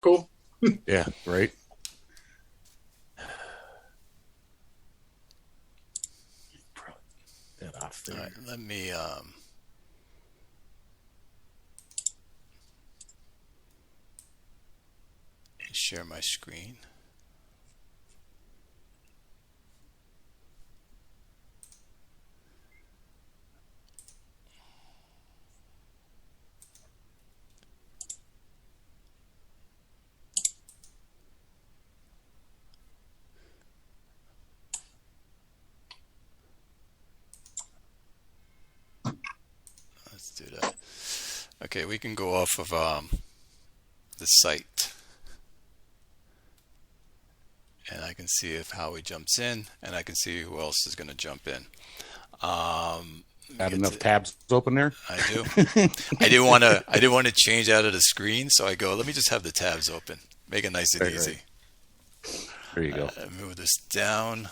Cool. Yeah, right. That off All right, there. let me share my screen. Let's do that. Okay, we can go off of the site, and I can see if Howie jumps in, and I can see who else is going to jump in. Let me Got get enough to. tabs open there? I do. I didn't want to. I didn't want to change out of the screen, so I go. Let me just have the tabs open. Make it nice and Right, easy. There you go. Move this down.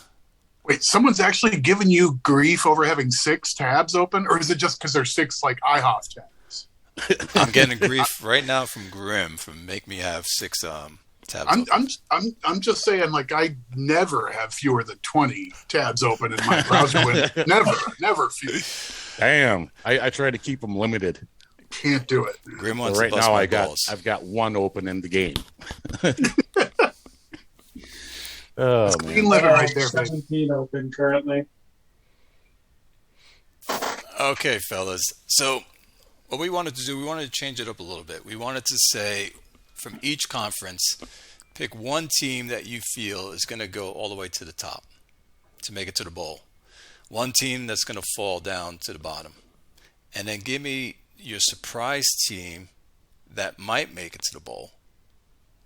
Wait, someone's actually giving you grief over having 6 tabs open, or is it just because there's 6 like IHOP tabs? I'm getting grief right now from Grim from make me have 6 tabs open. I'm just saying, like, I never have fewer than 20 tabs open in my browser window. Never few. Damn, I try to keep them limited. Can't do it. Grim So wants right to bust now my balls. I've got one open in the game. Oh Clean man. living right there, baby. 17 open currently. Okay, fellas. So what we wanted to do, we wanted to change it up a little bit. We wanted to say from each conference, pick one team that you feel is going to go all the way to the top to make it to the bowl. One team that's going to fall down to the bottom. And then give me your surprise team that might make it to the bowl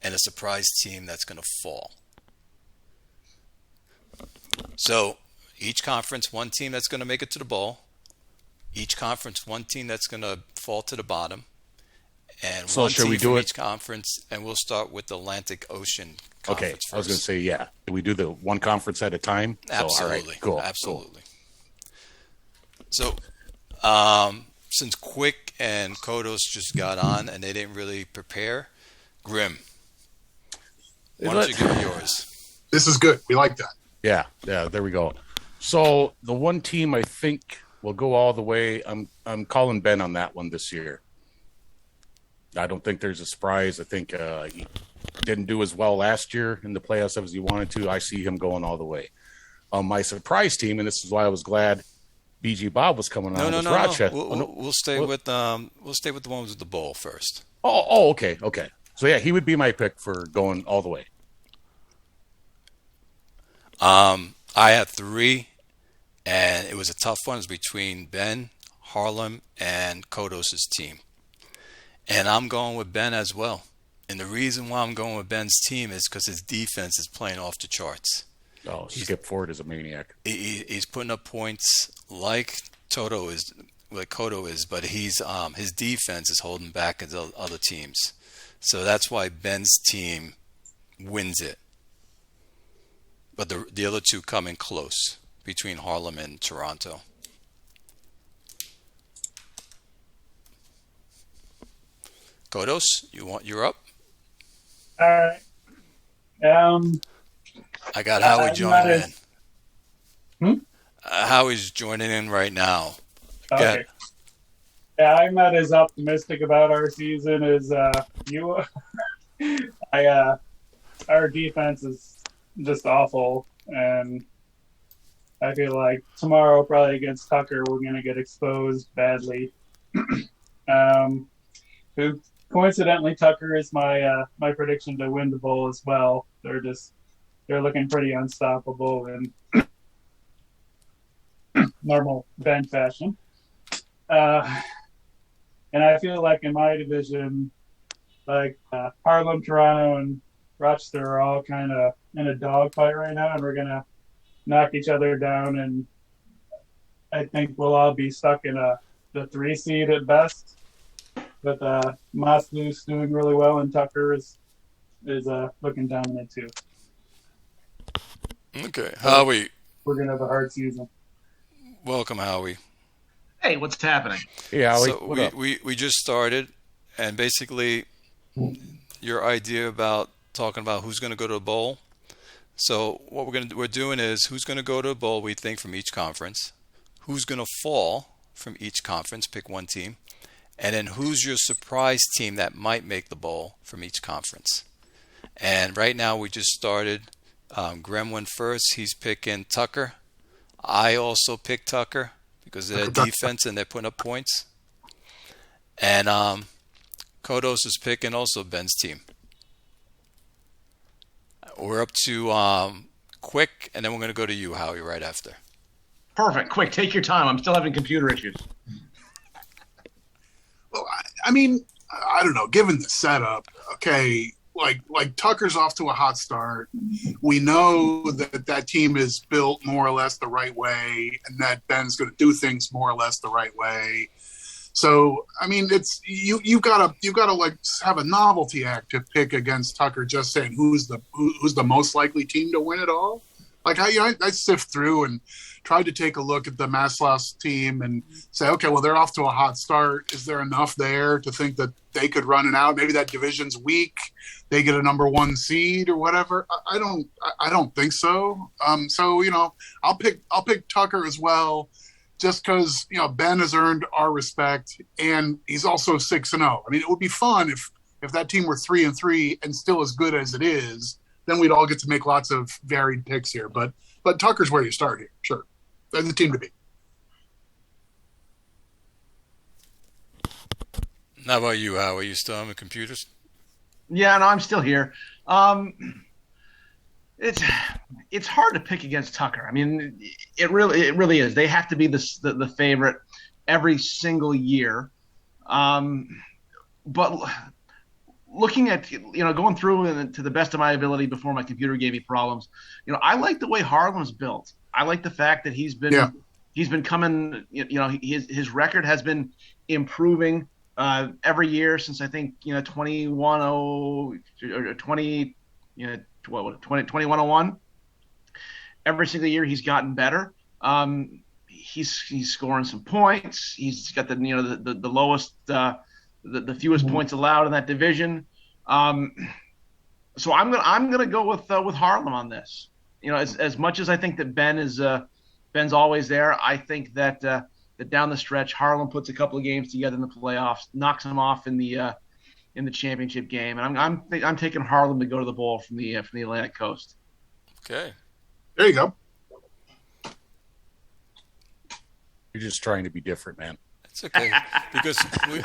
and a surprise team that's going to fall. So each conference, one team that's going to make it to the bowl. Each conference, one team that's going to fall to the bottom. And So one should team we do from it- each conference. And we'll start with the Atlantic Ocean Okay, Conference I was going to first. say, yeah. Do we do the one conference at a time? Absolutely. So, all right, cool. Absolutely. So, since Quick and Kodos just got on and they didn't really prepare, Grim, why don't you give me yours? This is good. We like that. Yeah, there we go. So the one team I think will go all the way. I'm calling Ben on that one this year. I don't think there's a surprise. I think he didn't do as well last year in the playoffs as he wanted to. I see him going all the way. My surprise team, and this is why I was glad BG Bob was coming on. No. was Rochester. We'll stay with the ones with the bowl first. Okay. So yeah, he would be my pick for going all the way. I had 3, and it was a tough one. It was between Ben, Harlem, and Kodos' team. And I'm going with Ben as well. And the reason why I'm going with Ben's team is because his defense is playing off the charts. Oh, Skip Ford is a maniac. He's putting up points like Kodo is, but his defense is holding back the other teams. So that's why Ben's team wins it. But the other two come in close between Harlem and Toronto. Kodos, you're up. All right. I got Howie I'm joining not as- in. Howie's joining in right now. Okay. Yeah, I'm not as optimistic about our season as you are. Our defense is just awful, and I feel like tomorrow, probably against Tucker, we're going to get exposed badly. Who coincidentally, Tucker is my prediction to win the bowl as well. They're looking pretty unstoppable in normal Ben fashion. And I feel like in my division, like Harlem, Toronto, and Rochester are all kind of in a dogfight right now, and we're gonna knock each other down. And I think we'll all be stuck in the 3 seed at best. But Maslu's doing really well, and Tucker is looking dominant too. Okay, Howie, We're gonna have a hard season. welcome, Howie. Hey, what's happening? Yeah, So we just started, and basically your idea about talking about who's going to go to a bowl. So what we're doing is who's going to go to a bowl, we think, from each conference, who's going to fall from each conference, pick one team, and then who's your surprise team that might make the bowl from each conference. And right now we just started. Graham went first. He's picking Tucker. I also picked Tucker because of their defense and they're putting up points. And Kodos is picking also Ben's team. We're up to Quick, and then we're going to go to you, Howie, right after. Perfect. Quick, take your time. I'm still having computer issues. Well, I mean, I don't know. Given the setup, okay, like Tucker's off to a hot start. We know that team is built more or less the right way, and that Ben's going to do things more or less the right way. So, I mean, it's you've got to like have a novelty act to pick against Tucker. Just saying who's the most likely team to win it all. Like I sift through and tried to take a look at the Maslows team and say, okay, well, they're off to a hot start. Is there enough there to think that they could run it out? Maybe that division's weak. They get a number 1 seed or whatever. I don't think so. So I'll pick Tucker as well. Just because Ben has earned our respect, and he's also 6-0. I mean, it would be fun if that team were 3-3 and still as good as it is. Then we'd all get to make lots of varied picks here. But Tucker's where you start here. Sure, they're the team to beat. How about you, Hal? Are you still on the computers? Yeah, no, I'm still here. It's hard to pick against Tucker. I mean, it really is. They have to be the favorite every single year. But looking at going through and to the best of my ability before my computer gave me problems, I like the way Harlem's built. I like the fact that he's been coming. His record has been improving every year since I think 2101. Every single year he's gotten better. He's scoring some points. He's got the lowest the fewest points allowed in that division. So I'm gonna go with Harlem on this. As much as I think that Ben's always there, I think that down the stretch Harlem puts a couple of games together in the playoffs, knocks them off in the championship game, and I'm taking Harlem to go to the bowl from the Atlantic Coast. Okay, there you go. You're just trying to be different, man. It's okay because we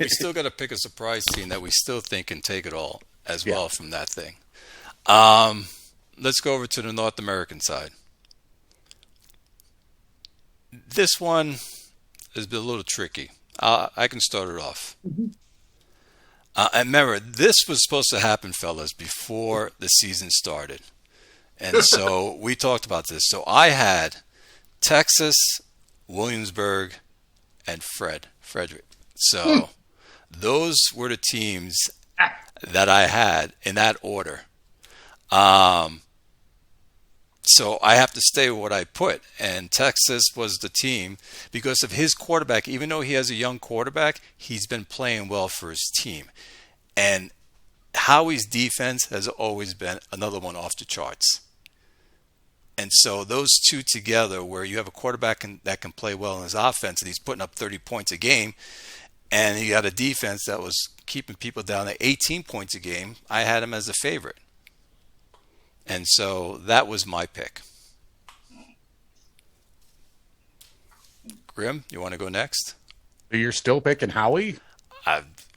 still got to pick a surprise team that we still think can take it all as well from that thing. Let's go over to the North American side. This one has been a little tricky. I can start it off. Mm-hmm. And remember, this was supposed to happen, fellas, before the season started. And so we talked about this. So I had Texas, Williamsburg, and Frederick. So those were the teams that I had in that order. So I have to stay with what I put. And Texas was the team because of his quarterback. Even though he has a young quarterback, he's been playing well for his team. And Howie's defense has always been another one off the charts. And so those two together, where you have a quarterback that can play well in his offense, and he's putting up 30 points a game, and he got a defense that was keeping people down at 18 points a game, I had him as a favorite. And so that was my pick. Grim, you want to go next? You're still picking Howie?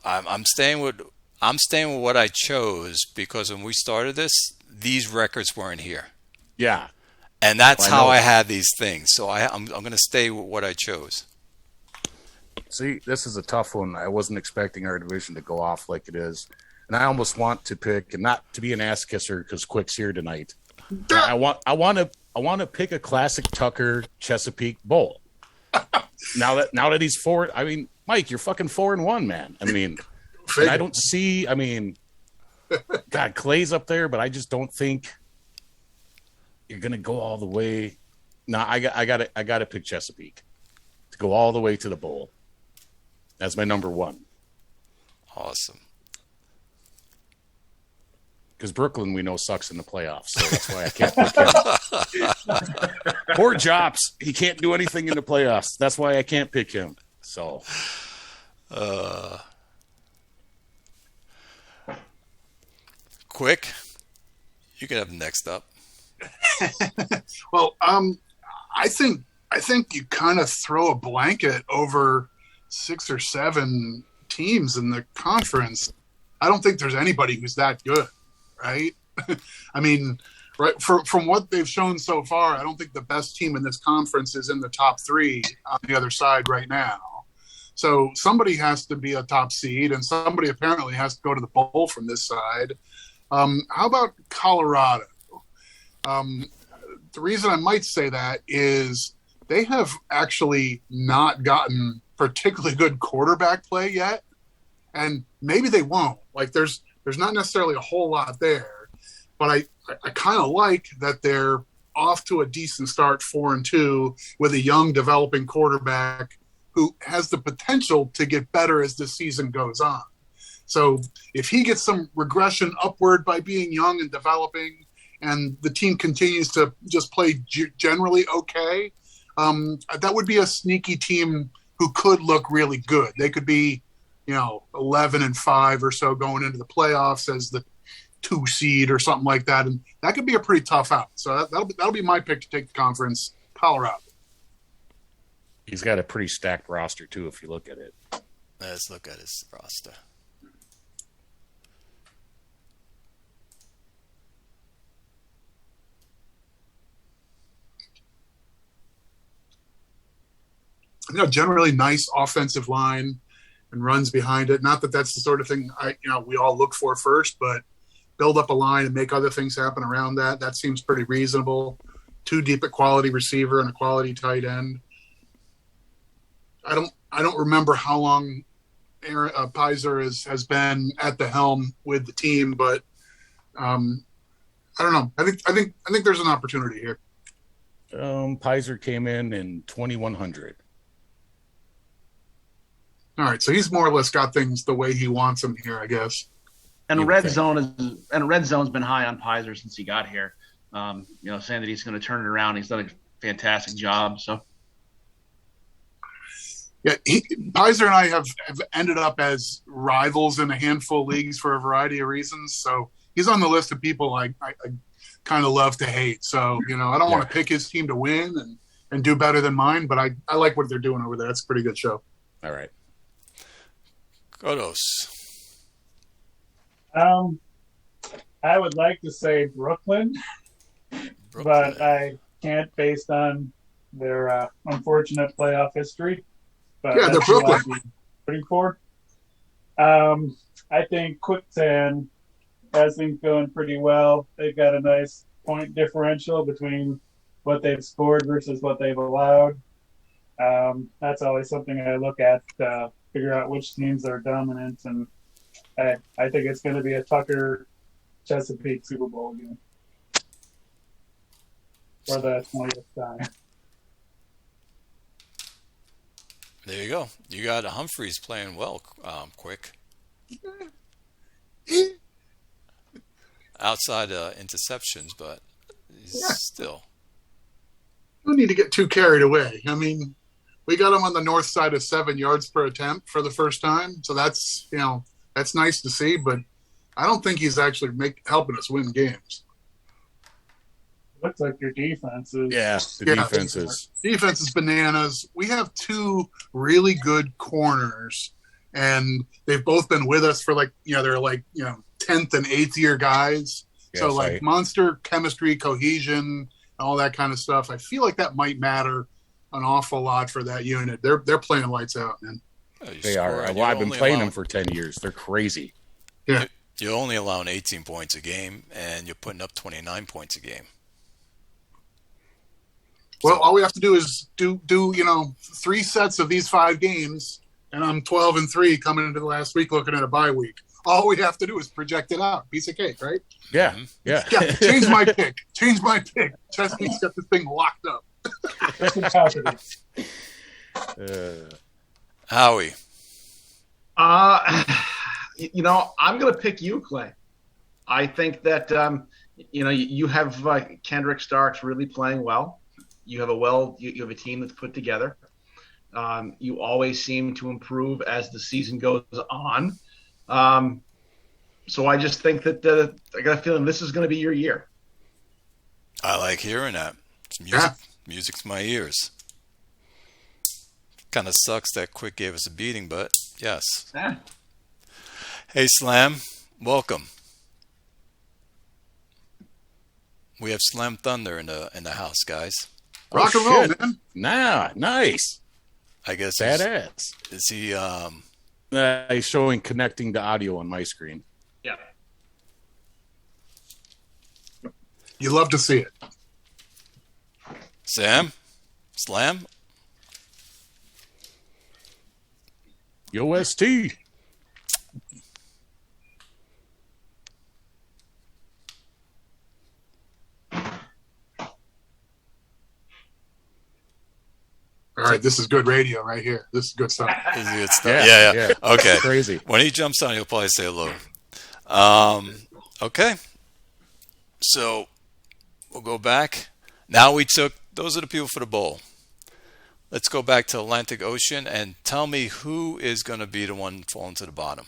I'm staying with what I chose because when we started this, these records weren't here. Yeah. And that's how I had these things. So I'm going to stay with what I chose. See, this is a tough one. I wasn't expecting our division to go off like it is. And I almost want to pick, and not to be an ass kisser because Quick's here tonight. I want to pick a classic Tucker Chesapeake Bowl. now that he's 4, I mean, Mike, you're fucking 4-1, man. I mean, and I don't see. I mean, God, Clay's up there, but I just don't think you're gonna go all the way. No, I got to pick Chesapeake to go all the way to the bowl. That's my number 1. Awesome. because Brooklyn we know sucks in the playoffs, so that's why I can't pick him. Poor Jops, he can't do anything in the playoffs. That's why I can't pick him. So, Quick, you can have next up. Well, I think you kind of throw a blanket over 6 or 7 teams in the conference. I don't think there's anybody who's that good, right? I mean, right from what they've shown so far, I don't think the best team in this conference is in the top 3 on the other side right now. So somebody has to be a top seed, and somebody apparently has to go to the bowl from this side. How about Colorado? The reason I might say that is they have actually not gotten particularly good quarterback play yet, and maybe they won't. Like there's not necessarily a whole lot there, but I kind of like that they're off to a decent start, 4-2, with a young developing quarterback who has the potential to get better as the season goes on. So if he gets some regression upward by being young and developing, and the team continues to just play generally okay, that would be a sneaky team who could look really good. They could be, 11-5 or so going into the playoffs as the 2 seed or something like that, and that could be a pretty tough out. So that'll be my pick to take the conference, Colorado. He's got a pretty stacked roster too, if you look at it. Let's look at his roster. Generally nice offensive line and runs behind it. Not that that's the sort of thing we all look for first, but build up a line and make other things happen around that. That seems pretty reasonable. 2 deep at quality receiver and a quality tight end. I don't remember how long Aaron Pizer has been at the helm with the team, but I don't know. I think there's an opportunity here. Pizer came in 2100. All right, so he's more or less got things the way he wants them here, I guess. And red zone's been high on Pizer since he got here. Saying that he's going to turn it around. He's done a fantastic job. So, yeah, Pizer and I have ended up as rivals in a handful of leagues for a variety of reasons. So he's on the list of people I kind of love to hate. So I don't want to pick his team to win and do better than mine, but I like what they're doing over there. It's a pretty good show. All right. Godos. I would like to say Brooklyn, but I can't based on their unfortunate playoff history. But yeah, they're Brooklyn. Rooting for. I think Quicktan has things going pretty well. They've got a nice point differential between what they've scored versus what they've allowed. That's always something I look at to figure out which teams are dominant, and I think it's going to be a Tucker Chesapeake Super Bowl game for the 20th time. There you go. You got Humphreys playing well, quick. Outside interceptions, but he's still. We need to get too carried away. I mean, we got him on the north side of 7 yards per attempt for the first time, so that's that's nice to see. But I don't think he's actually helping us win games. Looks like your defense is. Yeah, defense is bananas. We have 2 really good corners, and they've both been with us for they're 10th and 8th year guys. Yes, so monster chemistry, cohesion, all that kind of stuff. I feel like that might matter an awful lot for that unit. They're playing lights out, man. They are. Well, I've been playing them for 10 years. They're crazy. Yeah. You're only allowing 18 points a game, and you're putting up 29 points a game. Well, all we have to do is do 3 sets of these 5 games, and I'm 12-3 coming into the last week looking at a bye week. All we have to do is project it out. Piece of cake, right? Yeah, yeah. Yeah, change my pick. Chesapeake's got this thing locked up. Howie. I'm going to pick you, Clay. I think that you have Kendrick Starks really playing well. You have you have a team that's put together. You always seem to improve as the season goes on. So I just think that I got a feeling this is going to be your year. I like hearing that. It's music. Yeah. Music's my ears. Kind of sucks that Quick gave us a beating, but yes. Yeah. Hey, Slam, welcome. We have Slam Thunder in the house, guys. Rock and roll, shit. man. Nah, nice. I guess Badass. is he He's showing connecting the audio on my screen. Yeah. You love to see it. Sam? Slam? Yo, ST. All right, this is good radio right here. This is good stuff. Is he good stuff? Yeah. Okay. Crazy. When he jumps on, he'll probably say hello. Okay. So we'll go back. Now those are the people for the bowl. Let's go back to Atlantic Ocean and tell me who is going to be the one falling to the bottom.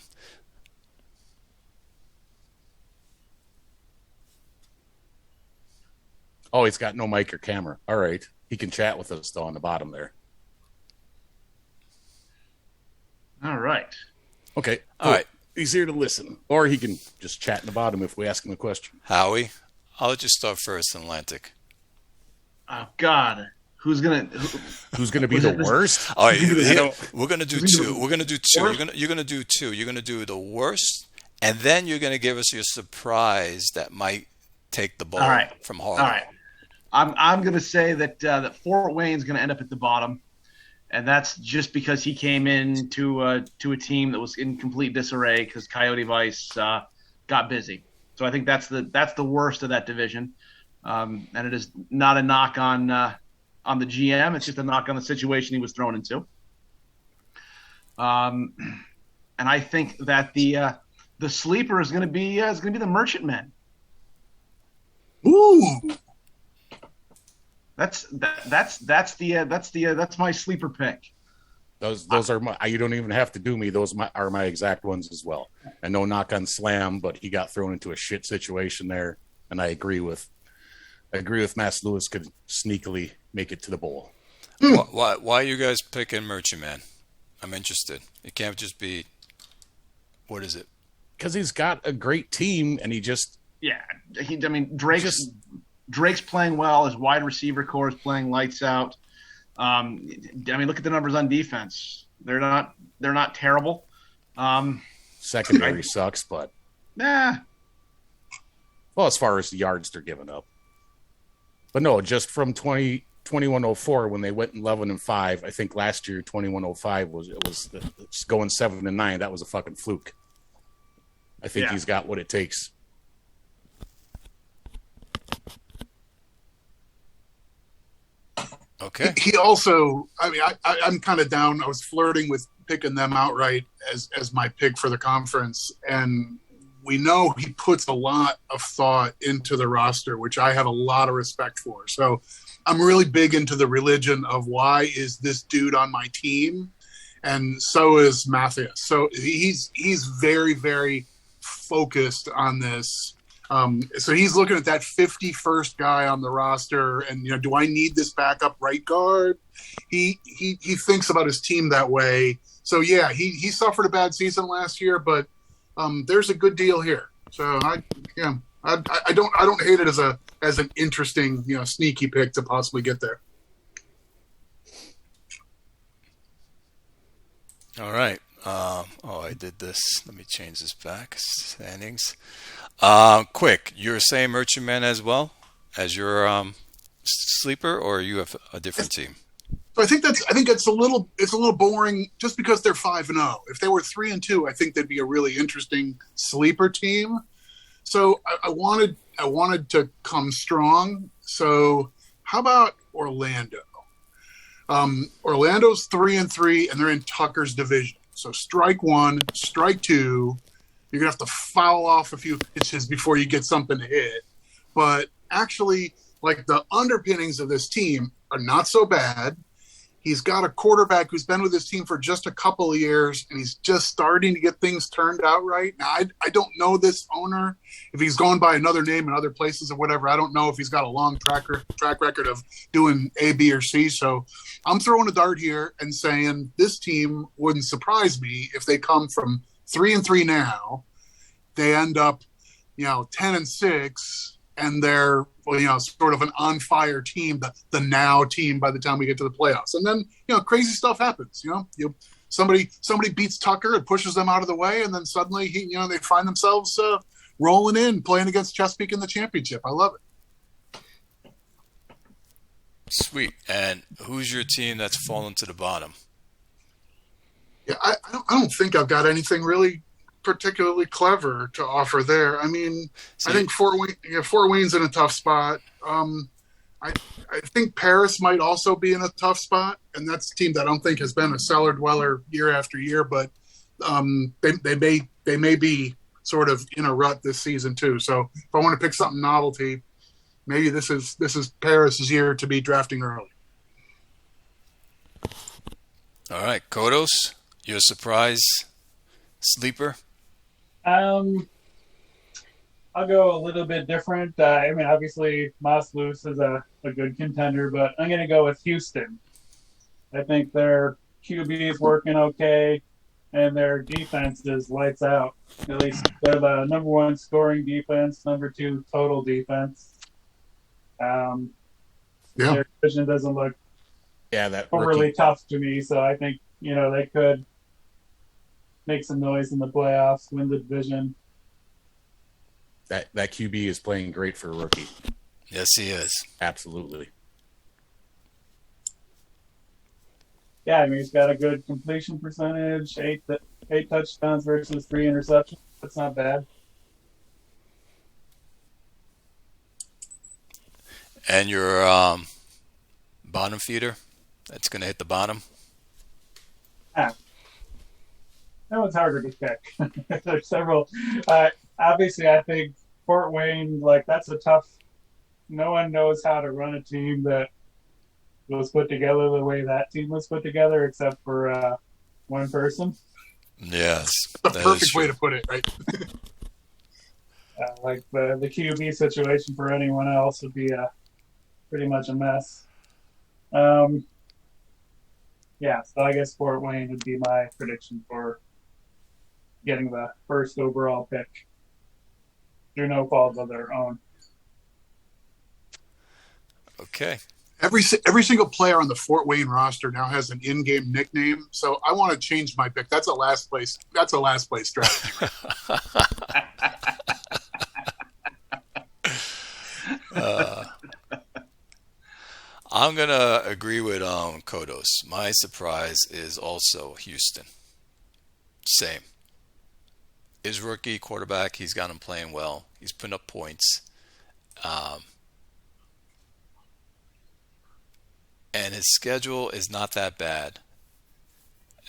Oh, he's got no mic or camera. All right. He can chat with us, though, on the bottom there. All right. Okay. All right. He's here to listen. Or he can just chat in the bottom if we ask him a question. Howie, I'll let you start first in Atlantic. Oh God, who's gonna be the worst? All right, we're gonna do two. We're gonna do two. You're gonna do two. You're gonna do the worst, and then you're gonna give us your surprise that might take the ball from Harlem. All right. I'm gonna say that Fort Wayne's gonna end up at the bottom, and that's just because he came in to a team that was in complete disarray because Coyote Vice got busy. So I think that's the worst of that division. And it is not a knock on the GM. It's just a knock on the situation he was thrown into. And I think that the sleeper is going to be the Merchantmen. Ooh, that's my sleeper pick. Those are my. You don't even have to do me. Those are my exact ones as well. And no knock on Slam, but he got thrown into a shit situation there, and I agree with Mass Lewis could sneakily make it to the bowl. Why are you guys picking Merchantman? I'm interested. It can't just be. What is it? Because he's got a great team, and he just. Yeah, Drake's playing well. His wide receiver core is playing lights out. Look at the numbers on defense. They're not terrible. Secondary sucks, but nah. Well, as far as the yards they're giving up, but no, just from 2104 when they went 11-5. I think last year 2105 was going 7-9. That was a fucking fluke. I think he's got what it takes. Okay. He also, I'm kind of down. I was flirting with picking them outright as my pick for the conference. And we know he puts a lot of thought into the roster, which I have a lot of respect for. So I'm really big into the religion of why is this dude on my team? And so is Matthias. So he's very, very focused on this. So he's looking at that 51st guy on the roster, and do I need this backup right guard? He thinks about his team that way. So yeah, he suffered a bad season last year, but there's a good deal here. So I don't hate it as an interesting sneaky pick to possibly get there. All right. I did this. Let me change this back. Standings. Quick, you're saying Merchantman as well as your sleeper, or you have a different team? So I think it's a little boring just because they're 5-0. If they were 3-2, I think they'd be a really interesting sleeper team. So I wanted to come strong. So how about Orlando? Orlando's 3-3, and they're in Tucker's division. So strike one, strike two. You're going to have to foul off a few pitches before you get something to hit. But actually, like, the underpinnings of this team are not so bad. He's got a quarterback who's been with his team for just a couple of years, and he's just starting to get things turned out right. Now, I don't know this owner, if he's going by another name in other places or whatever. I don't know if he's got a long track record of doing A, B, or C. So I'm throwing a dart here and saying this team wouldn't surprise me if they come from 3-3 now. They end up, 10-6. And they're, sort of an on-fire team, the now team by the time we get to the playoffs. And then, crazy stuff happens. Somebody beats Tucker and pushes them out of the way, and then suddenly, they find themselves rolling in, playing against Chesapeake in the championship. I love it. Sweet. And who's your team that's fallen to the bottom? Yeah, I don't think I've got anything really particularly clever to offer there. I mean, I think Fort Wayne's in a tough spot. I think Paris might also be in a tough spot, and that's a team that I don't think has been a cellar dweller year after year, but they may be sort of in a rut this season too. So if I want to pick something novelty, maybe this is Paris's year to be drafting early. All right, Kodos, your surprise sleeper? I'll go a little bit different. Obviously, Moss Luce is a good contender, but I'm going to go with Houston. I think their QB is working okay, and their defense is lights out. At least they're the number one scoring defense, number two total defense. Their division doesn't look overly tough to me, so I think they could make some noise in the playoffs, win the division. That QB is playing great for a rookie. Yes, he is. Absolutely. Yeah, he's got a good completion percentage, eight touchdowns versus 3 interceptions. That's not bad. And your bottom feeder that's going to hit the bottom? That one's harder to pick. There's several. Obviously, I think Fort Wayne, that's a tough. No one knows how to run a team that was put together the way that team was put together, except for one person. Yes, the perfect way to put it, right? The QB situation for anyone else would be pretty much a mess. Yeah, so I guess Fort Wayne would be my prediction for getting the first overall pick through no fault of their own. Okay. Every single player on the Fort Wayne roster now has an in-game nickname, so I want to change my pick. That's a last place strategy. I'm gonna agree with Kodos. My surprise is also Houston. Same. His rookie quarterback, he's got him playing well. He's putting up points. And his schedule is not that bad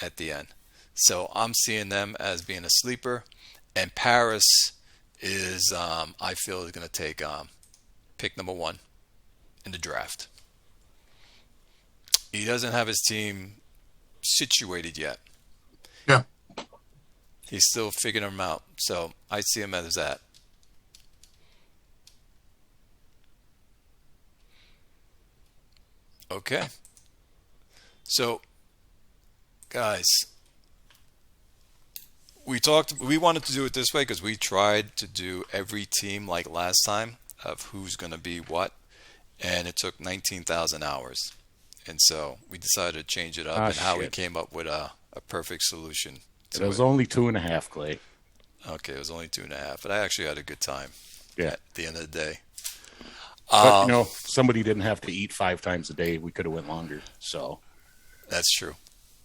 at the end. So I'm seeing them as being a sleeper. And Paris is, I feel, is going to take pick number 1 in the draft. He doesn't have his team situated yet. Yeah. He's still figuring them out. So I see him as that. Okay. So, guys, we wanted to do it this way because we tried to do every team like last time of who's going to be what, and it took 19,000 hours. And so we decided to change it up how we came up with a perfect solution. It was only 2.5, Clay. Okay, it was only 2.5, but I actually had a good time at the end of the day. But, somebody didn't have to eat 5 times a day. We could have went longer. So that's true.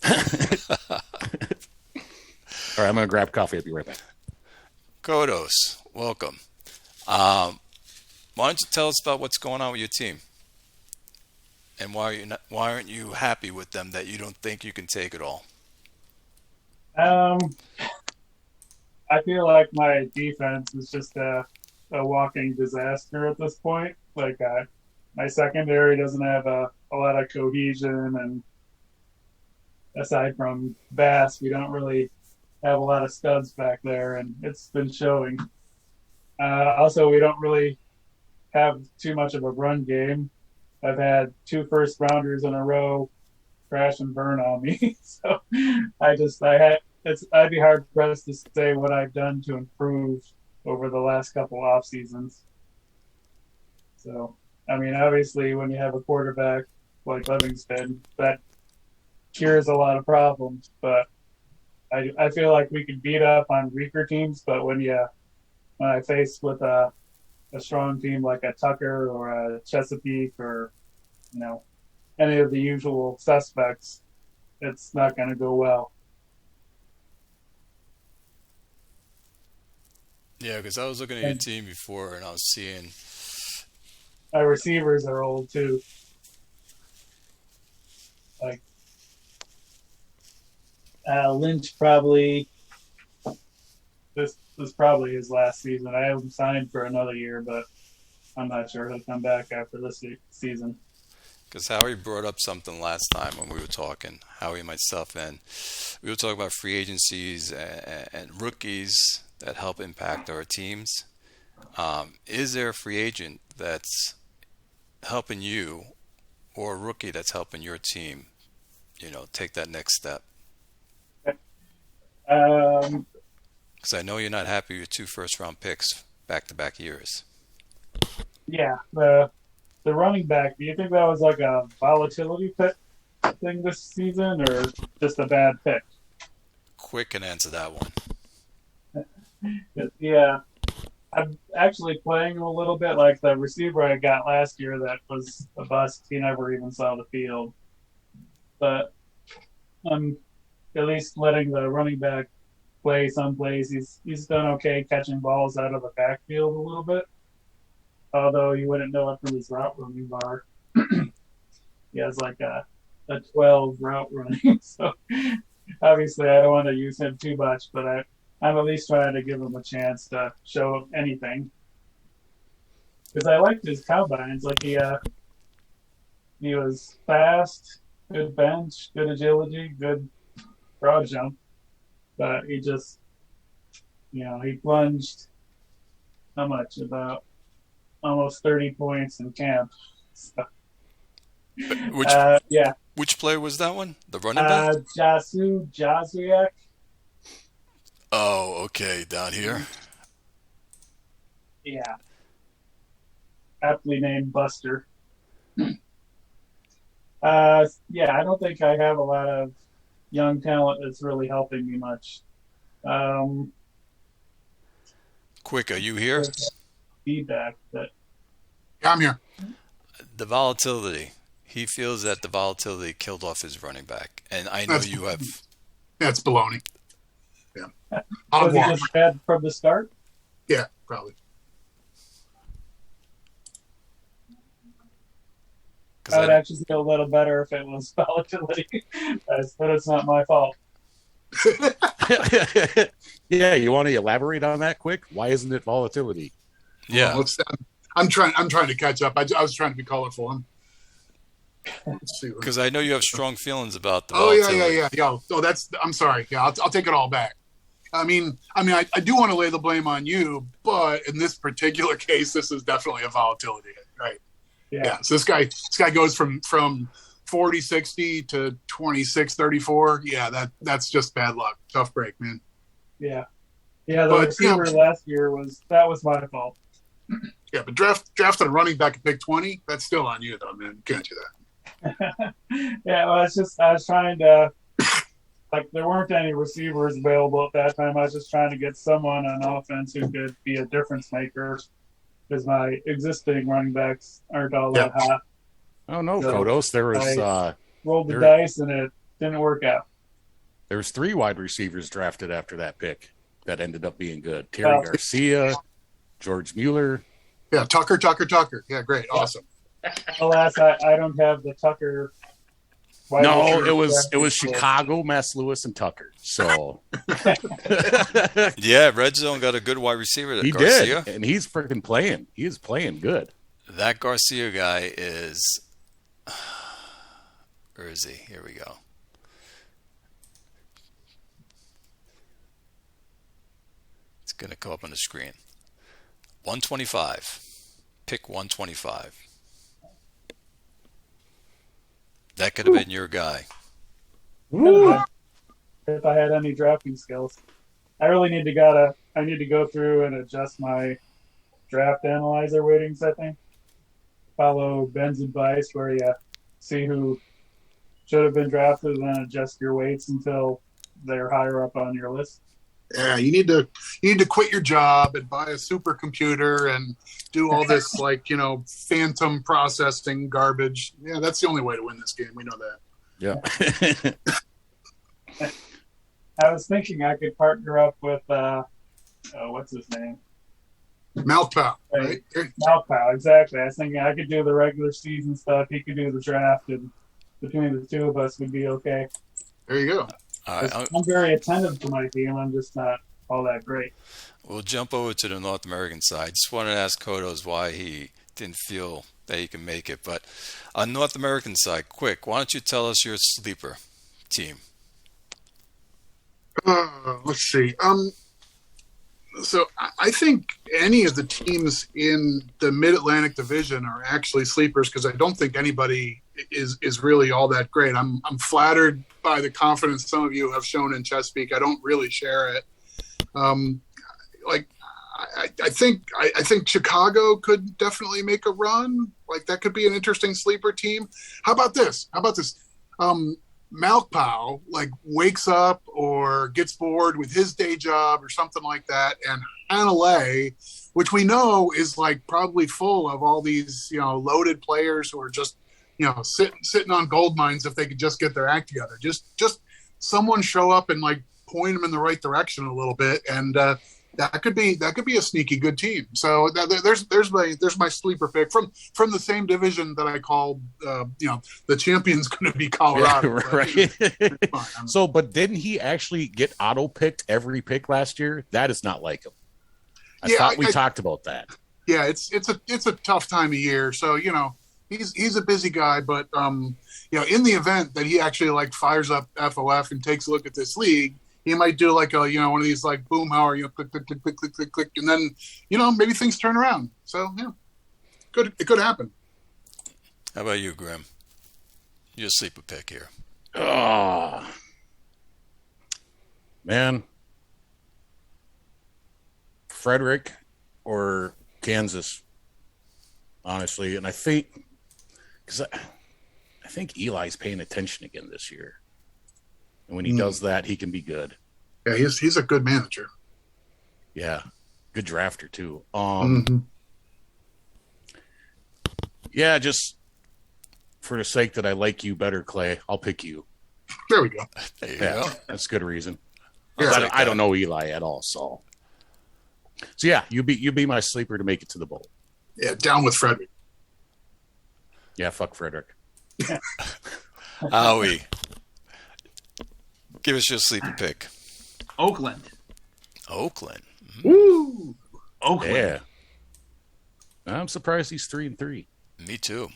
All right, I'm going to grab coffee. I'll be right back. Kodos, welcome. Why don't you tell us about what's going on with your team? And why aren't you happy with them that you don't think you can take it all? I I feel like my defense is just a walking disaster at this point. Like my secondary doesn't have a lot of cohesion, and aside from Bass, we don't really have a lot of studs back there, and it's been showing. Also, we don't really have too much of a run game. I've had 2 first-rounders in a row crash and burn on me, so I'd be hard pressed to say what I've done to improve over the last couple off seasons. So, I mean, obviously, when you have a quarterback like Livingston, that cures a lot of problems. But I feel like we could beat up on weaker teams, but when I face with a strong team like a Tucker or a Chesapeake or any of the usual suspects, it's not going to go well. Yeah, because I was looking at your team before, and I was seeing Our receivers are old too. Like Lynch probably this was probably his last season. I have him signed for another year, but I'm not sure he'll come back after this season. because Howie brought up something last time when we were talking, Howie, myself, and we were talking about free agencies and rookies that help impact our teams. Is there a free agent that's helping you or a rookie that's helping your team, take that next step? Because I know you're not happy with 2 first-round picks back-to-back years. Yeah, the running back, do you think that was like a volatility pick thing this season or just a bad pick? Quick and answer that one. Yeah. I'm actually playing him a little bit like the receiver I got last year that was a bust. He never even saw the field. But I'm at least letting the running back play some plays. He's done okay catching balls out of the backfield a little bit. Although you wouldn't know it from his route running bar. He has like a 12 route running. So obviously I don't want to use him too much, but I'm at least trying to give him a chance to show anything. Because I liked his combines. Like he was fast, good bench, good agility, good broad jump. But he just, he plunged how much? About almost 30 points in camp. So, Which player was that one? The running back? Jazuyak. Oh, okay, down here. Yeah. Aptly named Buster. I don't think I have a lot of young talent that's really helping me much. Quick, are you here? Feedback that. Yeah, I'm here. The volatility. He feels that the volatility killed off his running back, and I know you have. That's baloney. Yeah. Was he just bad from the start? Yeah, probably. I would actually feel a little better if it was volatility, but it's not my fault. Yeah, you want to elaborate on that quick? Why isn't it volatility? Yeah, well, I'm trying to catch up. I was trying to be colorful. Let's see. Because I know you have strong feelings about the. Oh yeah. Oh, I'm sorry. Yeah, I'll take it all back. I mean, I do want to lay the blame on you, but in this particular case, this is definitely a volatility, right? Yeah. So this guy goes from 40-60 to 26-34. Yeah, that's just bad luck. Tough break, man. Yeah. Yeah, the receiver last year was my fault. Yeah, but drafted a running back at pick 20, that's still on you though, man. You can't do that. Yeah, well, it's just I was trying to there weren't any receivers available at that time. I was just trying to get someone on offense who could be a difference maker because my existing running backs aren't all that hot. Oh no, so Kodos. There was rolled the dice and it didn't work out. There was 3 wide receivers drafted after that pick that ended up being good. Terry Garcia, George Mueller. Yeah, Tucker. Yeah, great, awesome. Alas, I don't have the Tucker wide No, receiver it was Chicago, Mass Lewis, and Tucker. So Yeah, Red Zone got a good wide receiver. he Garcia. did, and he's freaking playing. He is playing good. That Garcia guy is. Where is he? Here we go. It's going to come up on the screen. 125. Pick 125. That could have been your guy. If I had any drafting skills, I really need to go through and adjust my draft analyzer weighting setting. Follow Ben's advice where you see who should have been drafted and then adjust your weights until they're higher up on your list. Yeah, you need to quit your job and buy a supercomputer and do all this phantom processing garbage. Yeah, that's the only way to win this game. We know that. Yeah. I was thinking I could partner up with what's his name? Malpow, right? Malpow, exactly. I was thinking I could do the regular season stuff. He could do the draft, and between the two of us, would be okay. There you go. All right, I'm very attentive to my team. I'm just not all that great. we'll jump over to the North American side. Just wanted to ask Kodos why he didn't feel that he can make it. But on North American side, quick, why don't you tell us your sleeper team? Let's see. So I think any of the teams in the Mid-Atlantic Division are actually sleepers because I don't think anybody is really all that great. I'm flattered by the confidence some of you have shown in Chesapeake. I don't really share it. I think Chicago could definitely make a run. Like that could be an interesting sleeper team. How about this? Malpow wakes up or gets bored with his day job or something like that, and Hanalei, which we know is probably full of all these loaded players who are just sitting on gold mines if they could just get their act together. Just someone show up and point them in the right direction a little bit, and that could be a sneaky good team. So there's my sleeper pick from the same division that I called the champion's going to be Colorado. Yeah, right. So, but didn't he actually get auto picked every pick last year? That is not like him. I thought we talked about that. Yeah, it's a tough time of year. So he's a busy guy, but in the event that he actually fires up FOF and takes a look at this league, he might do one of these Boomhauer, click, click, click, click, click, click, click, and then maybe things turn around. So it could happen. How about you, Grim? Your sleeper pick here. Oh, man, Frederick or Kansas, honestly, and I think I think Eli's paying attention again this year. And when he does that, he can be good. Yeah, he's a good manager. Yeah, good drafter too. Yeah, just for the sake that I like you better, Clay, I'll pick you. There we go. There you go. That's a good reason. Yeah, I don't know Eli at all, so yeah, you be my sleeper to make it to the bowl. Yeah, down with Frederick. Yeah, fuck Frederick. Howie, give us your sleeper pick. Oakland. Woo! Oakland. Yeah, I'm surprised he's 3-3. Me too.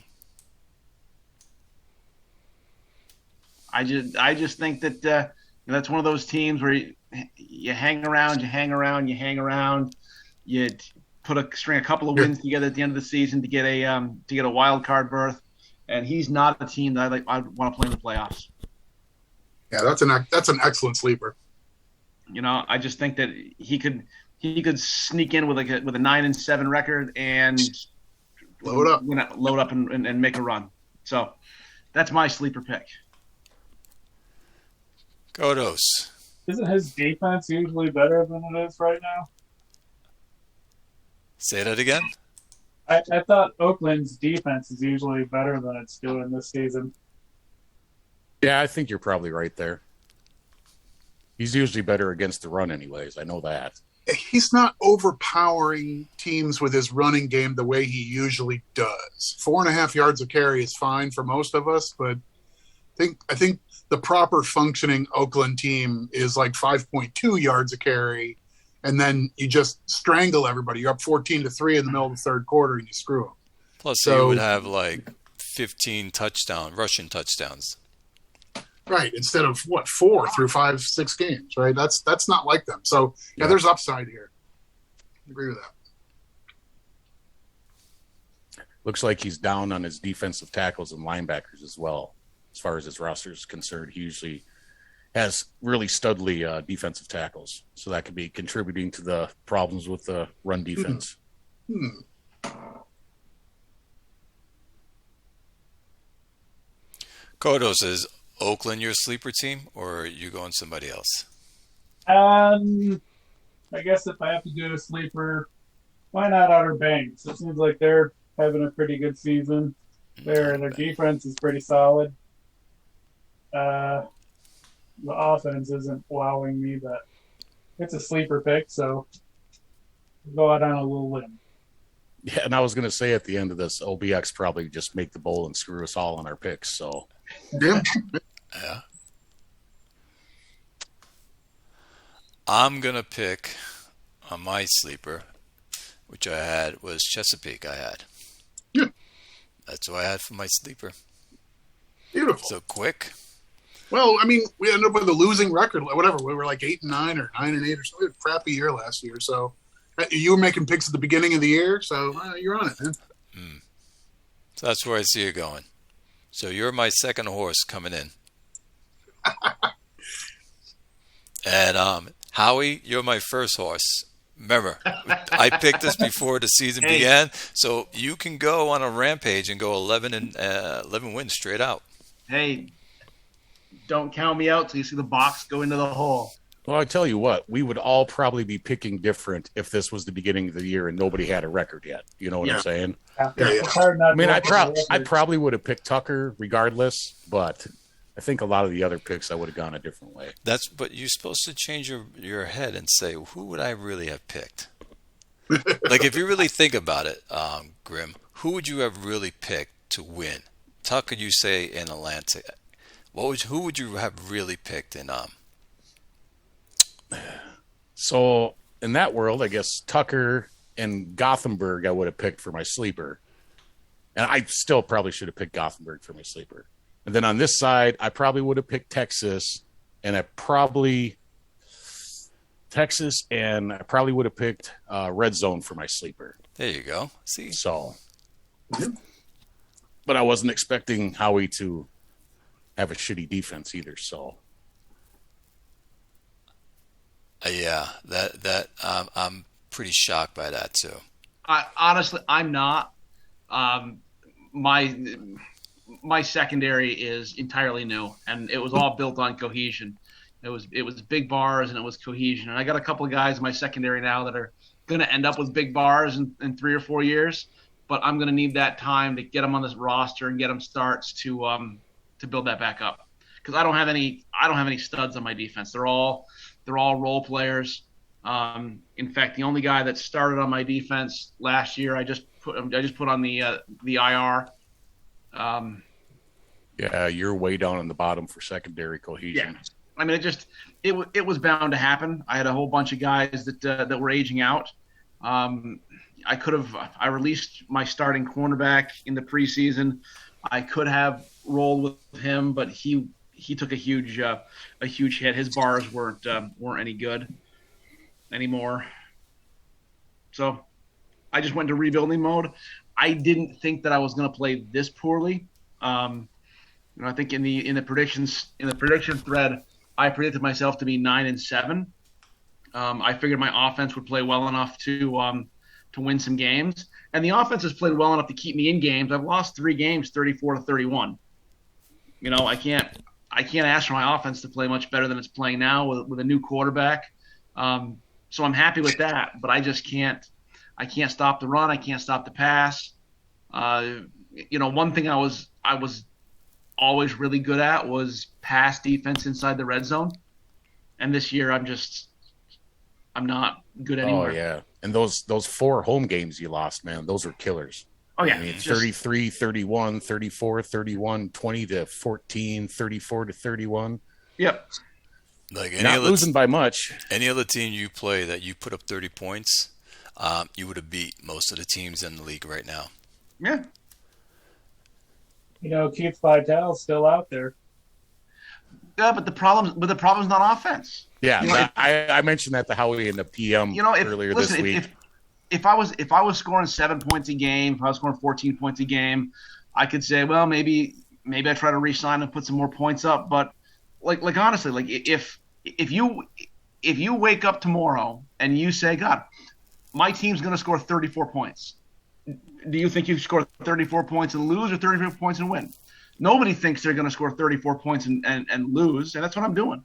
I just think that that's one of those teams where you hang around, you string a couple of wins together at the end of the season to get a wild card berth, and he's not a team that I'd want to play in the playoffs. Yeah, that's an excellent sleeper. I just think that he could sneak in with a 9-7 record and load up and make a run. So that's my sleeper pick. Kodos. Isn't his defense usually better than it is right now? Say that again. I thought Oakland's defense is usually better than it's doing this season. Yeah, I think you're probably right there. He's usually better against the run anyways. I know that. He's not overpowering teams with his running game the way he usually does. 4.5 yards of carry is fine for most of us, but I think the proper functioning Oakland team is like 5.2 yards a carry, and then you just strangle everybody. You're up 14-3 in the middle of the third quarter, and you screw them. Plus, So- you would have like 15 rushing touchdowns. Right, instead of 4 through 5-6 games, right? That's not like them. So yeah, there's upside here. I agree with that. Looks like he's down on his defensive tackles and linebackers as well. As far as his roster is concerned, he usually has really studly defensive tackles, so that could be contributing to the problems with the run defense. Kodos, is Oakland your sleeper team, or are you going somebody else? I guess if I have to do a sleeper, why not Outer Banks? It seems like they're having a pretty good season. Their defense is pretty solid. The offense isn't wowing me, but it's a sleeper pick, so go out on a little limb. Yeah, and I was going to say at the end of this, OBX probably just make the bowl and screw us all on our picks. So Yeah. Yeah. I'm going to pick on my sleeper, which I had was Chesapeake. Yeah. That's what I had for my sleeper. Beautiful. So quick. Well, I mean, we ended up with a losing record. Whatever, we were like 8-9 or 9-8 or something. We had a crappy year last year. So you were making picks at the beginning of the year, so you're on it, man. So that's where I see you going. So you're my second horse coming in. And Howie, you're my first horse. Remember, I picked this before the season began, so you can go on a rampage and go 11 wins straight out. Hey, don't count me out till you see the box go into the hole. well, I tell you what, we would all probably be picking different if this was the beginning of the year and nobody had a record yet. You know what I'm saying? Yeah. It's hard not I mean, to I record. probably would have picked Tucker regardless, but I think a lot of the other picks I would have gone a different way. But you're supposed to change your head and say, who would I really have picked? Like, if you really think about it, Grim, who would you have really picked to win? Tucker, you say in Atlanta. Who would you have really picked in? So in that world, I guess Tucker and Gothenburg I would have picked for my sleeper. And I still probably should have picked Gothenburg for my sleeper. And then on this side, I probably would have picked Texas. And I probably would have picked Red Zone for my sleeper. There you go. See? So, but I wasn't expecting Howie to have a shitty defense either. So, Yeah, that I'm pretty shocked by that too. Honestly, I'm not. My secondary is entirely new, and it was all built on cohesion. It was big bars and it was cohesion. And I got a couple of guys in my secondary now that are going to end up with big bars in 3 or 4 years. But I'm going to need that time to get them on this roster and get them starts to build that back up. Because I don't have any studs on my defense. They're all role players. In fact, the only guy that started on my defense last year, I just put on the IR. yeah, you're way down on the bottom for secondary cohesion. Yeah. I mean, it was bound to happen. I had a whole bunch of guys that were aging out. I released my starting cornerback in the preseason. I could have rolled with him, but he took a huge hit. His bars weren't any good anymore. So I just went to rebuilding mode. I didn't think that I was going to play this poorly. I think in the prediction thread, I predicted myself to be 9-7. I figured my offense would play well enough to win some games, and the offense has played well enough to keep me in games. I've lost 3 games, 34-31. I can't ask for my offense to play much better than it's playing now with a new quarterback. So I'm happy with that, but I just can't. I can't stop the run. I can't stop the pass. One thing I was always really good at was pass defense inside the red zone, and this year I'm not good anymore. Oh yeah, and those 4 home games you lost, man, those were killers. Oh yeah, I mean, it's just- 33, 31, 34, 31, 20 to 14, 34 to 31. Yep. Like Not losing by much. any other team you play that you put up 30 points, you would have beat most of the teams in the league right now. Yeah. Keith Vitale's still out there. Yeah, but the problem's not offense. Yeah, You know, I mentioned that to Howie in the PM earlier this week. If I was scoring 7 points a game, if I was scoring 14 points a game, I could say, well, maybe I try to re-sign and put some more points up. But like honestly, like if you wake up tomorrow and you say, God, my team's going to score 34 points, do you think you score 34 points and lose or 34 points and win? Nobody thinks they're going to score 34 points and lose, and that's what I'm doing.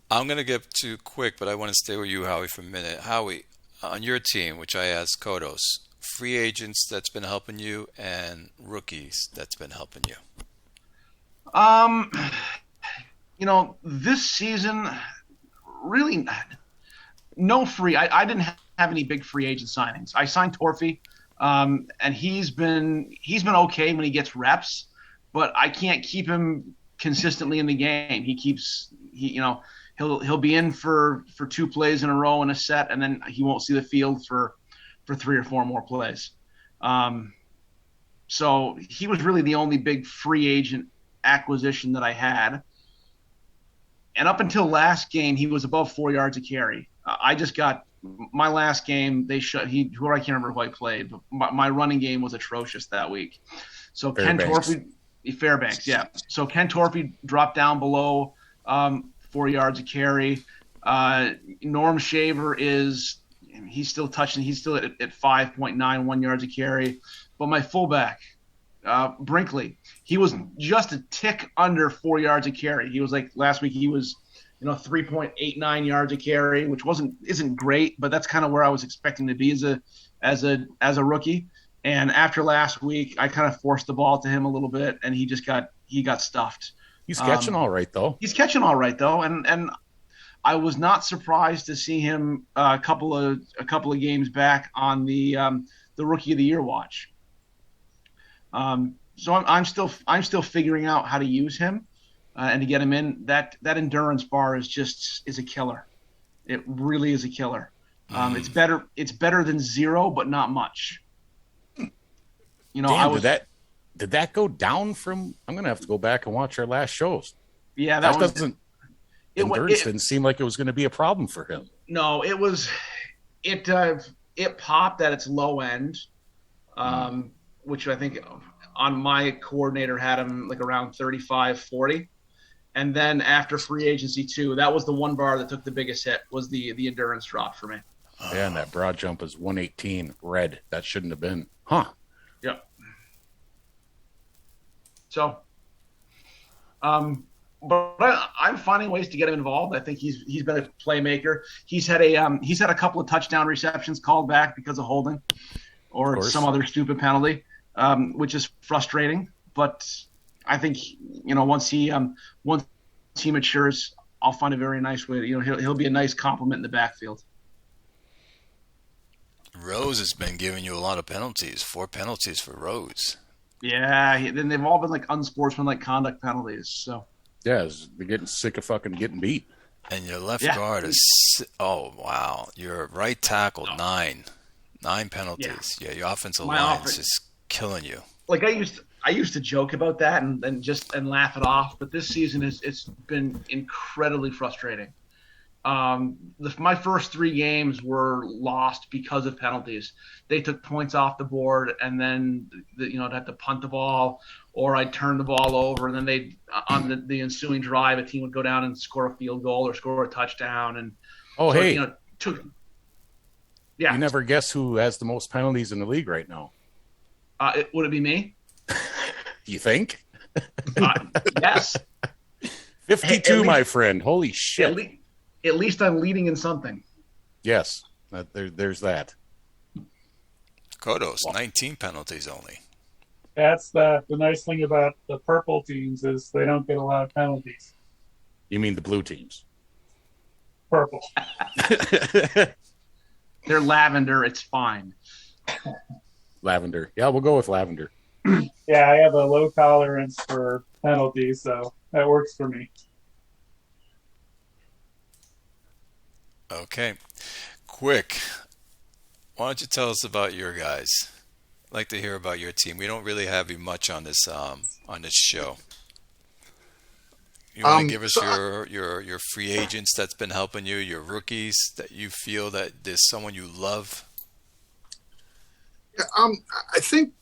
I'm going to get too quick, but I want to stay with you, Howie, for a minute. Howie, on your team, which I asked Kodos, free agents that's been helping you and rookies that's been helping you. This season, really, no free. I didn't have any big free agent signings. I signed Torfey, and he's been okay when he gets reps, but I can't keep him consistently in the game. He'll be in for 2 plays in a row in a set, and then he won't see the field for 3 or 4 more plays. So he was really the only big free agent acquisition that I had. And up until last game, he was above 4 yards a carry. I just got my last game. I can't remember who I played, but my running game was atrocious that week. So Fairbanks, yeah. So Ken Torpy dropped down below 4 yards a carry. Norm Shaver he's still at 5.91 yards a carry. But my fullback, Brinkley, he was just a tick under 4 yards a carry. He was like last week he was 3.89 yards a carry, which isn't great, but that's kind of where I was expecting to be as a rookie. And after last week, I kind of forced the ball to him a little bit, and he got stuffed. He's catching all right though. He's catching all right though, and I was not surprised to see him a couple of games back on the Rookie of the Year watch. So I'm still figuring out how to use him and to get him in. That endurance bar is a killer. It really is a killer. It's better than 0, but not much. Damn, did that go down from? I'm gonna have to go back and watch our last shows. Yeah, endurance didn't seem like it was going to be a problem for him. No, it was. It popped at its low end, which I think on my coordinator had him like around 35, 40. And then after free agency 2, that was the one bar that took the biggest hit, was the endurance drop for me. Yeah, and that broad jump is 118 red. That shouldn't have been. Huh. Yep. So, but I'm finding ways to get him involved. I think he's been a playmaker. He's had a couple of touchdown receptions called back because of holding or some other stupid penalty, which is frustrating. But I think once he matures, I'll find a very nice way. He'll be a nice complement in the backfield. Rose has been giving you a lot of penalties. 4 penalties for Rose. Yeah, then they've all been like unsportsmanlike conduct penalties. So yeah, they're getting sick of fucking getting beat. And your left guard is wow. Your right tackle 9 penalties. Yeah, your offensive line is just killing you. Like I used to joke about that and laugh it off, but this season it's been incredibly frustrating. My first 3 games were lost because of penalties. They took points off the board, and then I'd have to punt the ball, or I'd turn the ball over, and then on the ensuing drive, a team would go down and score a field goal or score a touchdown. And you never guess who has the most penalties in the league right now? Would it be me? You think? Yes. 52, my friend. Holy shit. At least I'm leading in something. Yes, there's that. Kodos, 19 penalties only. That's the nice thing about the purple teams is they don't get a lot of penalties. You mean the blue teams? Purple. They're lavender. It's fine. Lavender. Yeah, we'll go with Lavender. Yeah, I have a low tolerance for penalties, so that works for me. Okay. Quick. Why don't you tell us about your guys? I'd like to hear about your team. We don't really have you much on this show. You want to give us your free agents that's been helping you, your rookies that you feel that there's someone you love? Yeah, I think,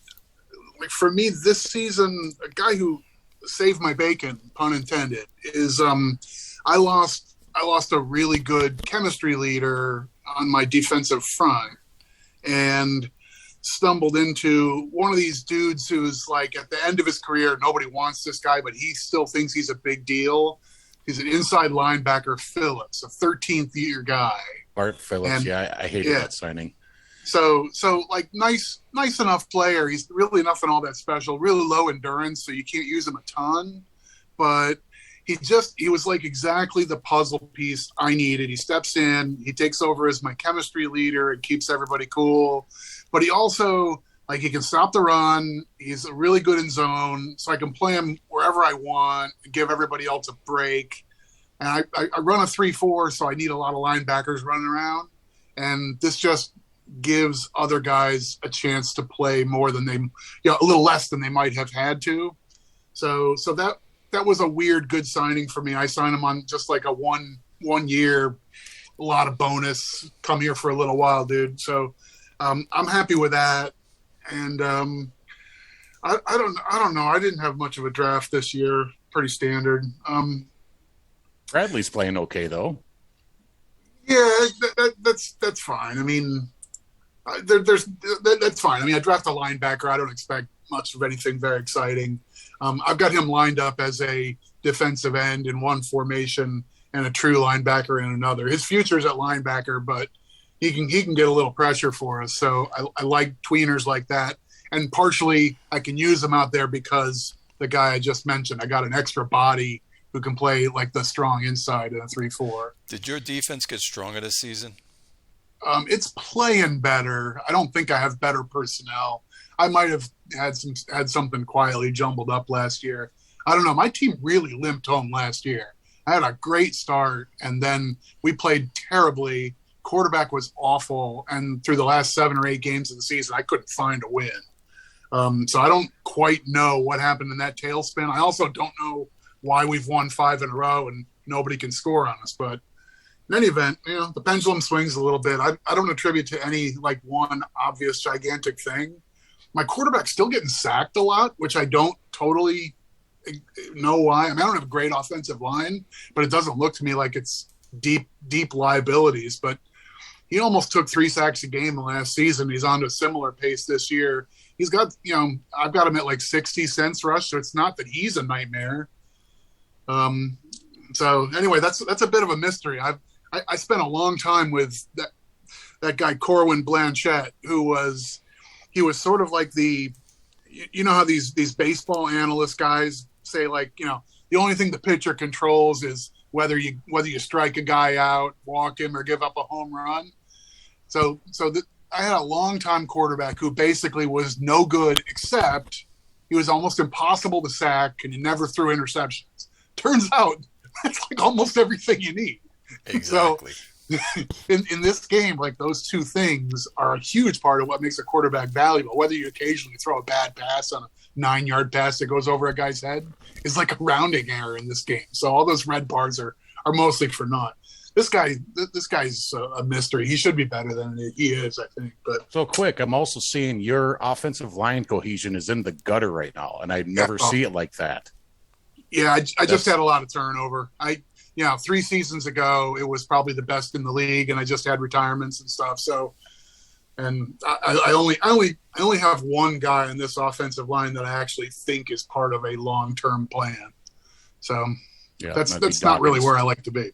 like, for me this season, a guy who saved my bacon, pun intended, is I lost a really good chemistry leader on my defensive front, and stumbled into one of these dudes who's like at the end of his career. Nobody wants this guy, but he still thinks he's a big deal. He's an inside linebacker, Phillips, a 13th year guy. Bart Phillips. And, I hated that signing. So like nice enough player. He's really nothing all that special, really low endurance, so you can't use him a ton, but he was like exactly the puzzle piece I needed. He steps in, he takes over as my chemistry leader and keeps everybody cool. But he also, like, he can stop the run. He's really good in zone, so I can play him wherever I want and give everybody else a break. And I run a 3-4, so I need a lot of linebackers running around. And this just gives other guys a chance to play more than a little less than they might have had to. So that was a weird, good signing for me. I signed him on just like a one year, a lot of bonus. Come here for a little while, dude. So I'm happy with that. And I don't know. I didn't have much of a draft this year. Pretty standard. Bradley's playing okay though. Yeah, that's fine. I mean, that's fine. I mean, I draft a linebacker. I don't expect much of anything very exciting. I've got him lined up as a defensive end in one formation and a true linebacker in another. His future's at linebacker, but he can get a little pressure for us. So I like tweeners like that. And partially I can use them out there because the guy I just mentioned, I got an extra body who can play like the strong inside in a 3-4. Did your defense get stronger this season? It's playing better. I don't think I have better personnel. I might have had something quietly jumbled up last year. I don't know. My team really limped home last year. I had a great start, and then we played terribly. Quarterback was awful, and through the last 7 or 8 games of the season, I couldn't find a win. So I don't quite know what happened in that tailspin. I also don't know why we've won 5 in a row and nobody can score on us. But in any event, the pendulum swings a little bit. I don't attribute to any like one obvious gigantic thing. My quarterback's still getting sacked a lot, which I don't totally know why. I mean, I don't have a great offensive line, but it doesn't look to me like it's deep liabilities. But he almost took 3 sacks a game last season. He's on to a similar pace this year. He's got, I've got him at like 60 cents rush, so it's not that he's a nightmare. So anyway, that's a bit of a mystery. I spent a long time with that guy Corwin Blanchette, he was sort of like how these baseball analyst guys say, like, the only thing the pitcher controls is whether you strike a guy out, walk him, or give up a home run. So I had a long-time quarterback who basically was no good, except he was almost impossible to sack and he never threw interceptions. Turns out that's like almost everything you need. Exactly. So in this game, like, those two things are a huge part of what makes a quarterback valuable. Whether you occasionally throw a bad pass on a 9-yard pass that goes over a guy's head is like a rounding error in this game. So all those red bars are mostly for naught. This guy's a mystery. He should be better than he is, I think. But so quick, I'm also seeing your offensive line cohesion is in the gutter right now, and I never see it like that. Yeah, I just had a lot of turnover. 3 seasons ago, it was probably the best in the league, and I just had retirements and stuff. So, and I only have one guy in this offensive line that I actually think is part of a long-term plan. So yeah, that's not really where I like to be.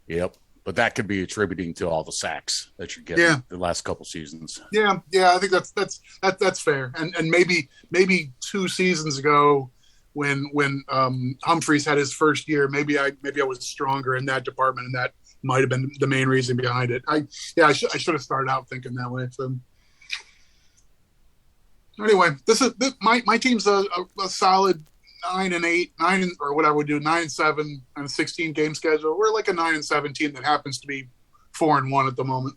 Yep, but that could be attributing to all the sacks that you're getting the last couple seasons. Yeah, I think that's fair. And maybe 2 seasons ago, when Humphreys had his first year, maybe I was stronger in that department, and that might have been the main reason behind it. I should have started out thinking that way. So. Anyway, my team's a solid 9-8, or whatever we do, 9-7 on a 16 game schedule. We're like a 9-7 team that happens to be 4-1 at the moment.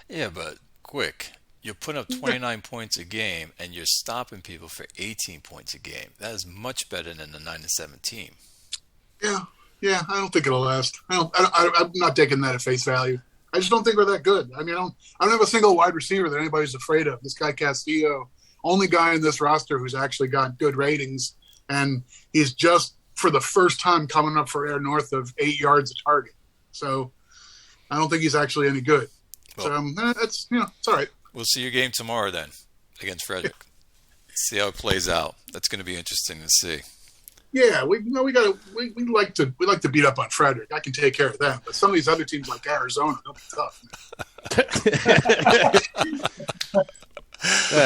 Yeah, but quick. You're putting up 29 points a game, and you're stopping people for 18 points a game. That is much better than the 9-7 team. Yeah, I don't think it'll last. I'm not taking that at face value. I just don't think we're that good. I mean, I don't have a single wide receiver that anybody's afraid of. This guy Castillo, only guy in this roster who's actually got good ratings, and he's just for the first time coming up for air north of 8 yards a target. So I don't think he's actually any good. Well, so it's it's all right. We'll see your game tomorrow then against Frederick. See how it plays out. That's going to be interesting to see. Yeah, we like to beat up on Frederick. I can take care of them, but some of these other teams like Arizona, they'll be tough.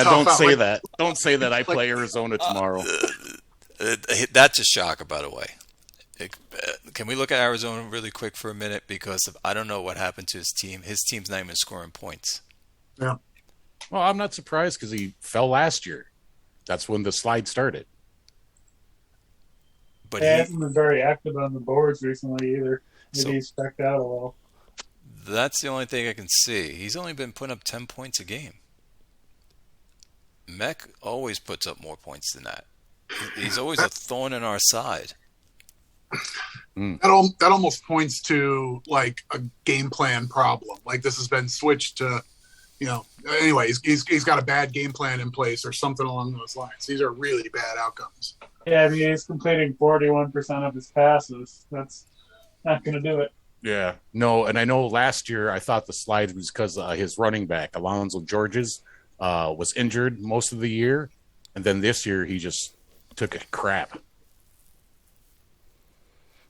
Don't say that. Don't say that. I play Arizona tomorrow. That's a shocker, by the way. Can we look at Arizona really quick for a minute? Because I don't know what happened to his team. His team's not even scoring points. Yeah. Well, I'm not surprised because he fell last year. That's when the slide started. But he hasn't been very active on the boards recently either. Maybe he's checked out a little. That's the only thing I can see. He's only been putting up 10 points a game. Mech always puts up more points than that. He's always a thorn in our side. That almost points to like a game plan problem. Like this has been switched to, anyway, he's got a bad game plan in place or something along those lines. These are really bad outcomes. Yeah, I mean, he's completing 41% of his passes. That's not going to do it. Yeah, no, and I know last year I thought the slide was because his running back, Alonzo Georges, was injured most of the year, and then this year he just took a crap.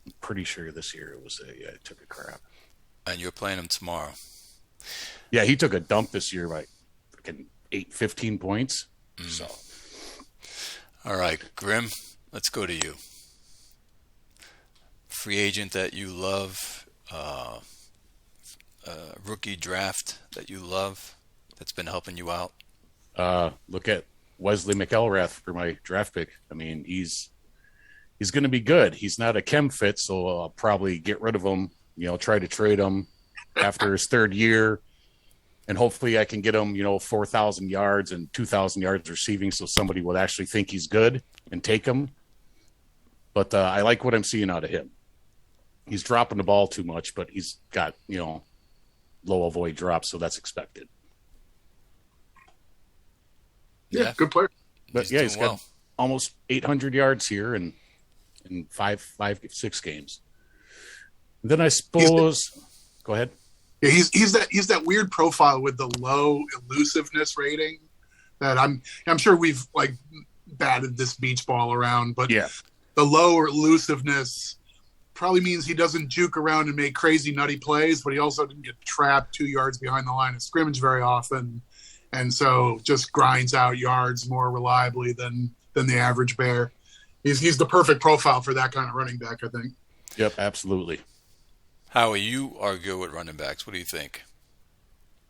I'm pretty sure this year it took a crap. And you're playing him tomorrow. Yeah, he took a dump this year by freaking 15 points. So, all right, Grim, let's go to you. Free agent that you love, rookie draft that you love, that's been helping you out. Look at Wesley McElrath for my draft pick. I mean, he's going to be good. He's not a chem fit, so I'll probably get rid of him. Try to trade him after his third year, and hopefully I can get him, 4,000 yards and 2,000 yards receiving, so somebody would actually think he's good and take him. But I like what I'm seeing out of him. He's dropping the ball too much, but he's got, low avoid drops, so that's expected. Yeah, good player. But he's got almost 800 yards here in 6 games. And then I suppose, go ahead. Yeah, he's that weird profile with the low elusiveness rating that I'm sure we've like batted this beach ball around, but yeah, the low elusiveness probably means he doesn't juke around and make crazy nutty plays, but he also didn't get trapped 2 yards behind the line of scrimmage very often, and so just grinds out yards more reliably than the average Bear. He's the perfect profile for that kind of running back, I think. Yep, absolutely. Howie, you are good with running backs. What do you think?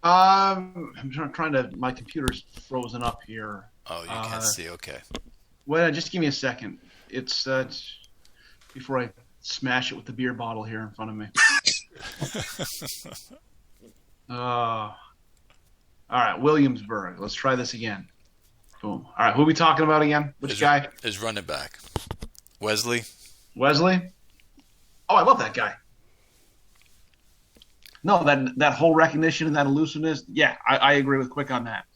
I'm trying to. My computer's frozen up here. Oh, you can't see. Okay. Well, just give me a second. It's before I smash it with the beer bottle here in front of me. All right, Williamsburg. Let's try this again. Boom. All right, who are we talking about again? Which guy? Is running back. Wesley. Wesley? Oh, I love that guy. No, that whole recognition and that elusiveness, yeah, I agree with Quick on that.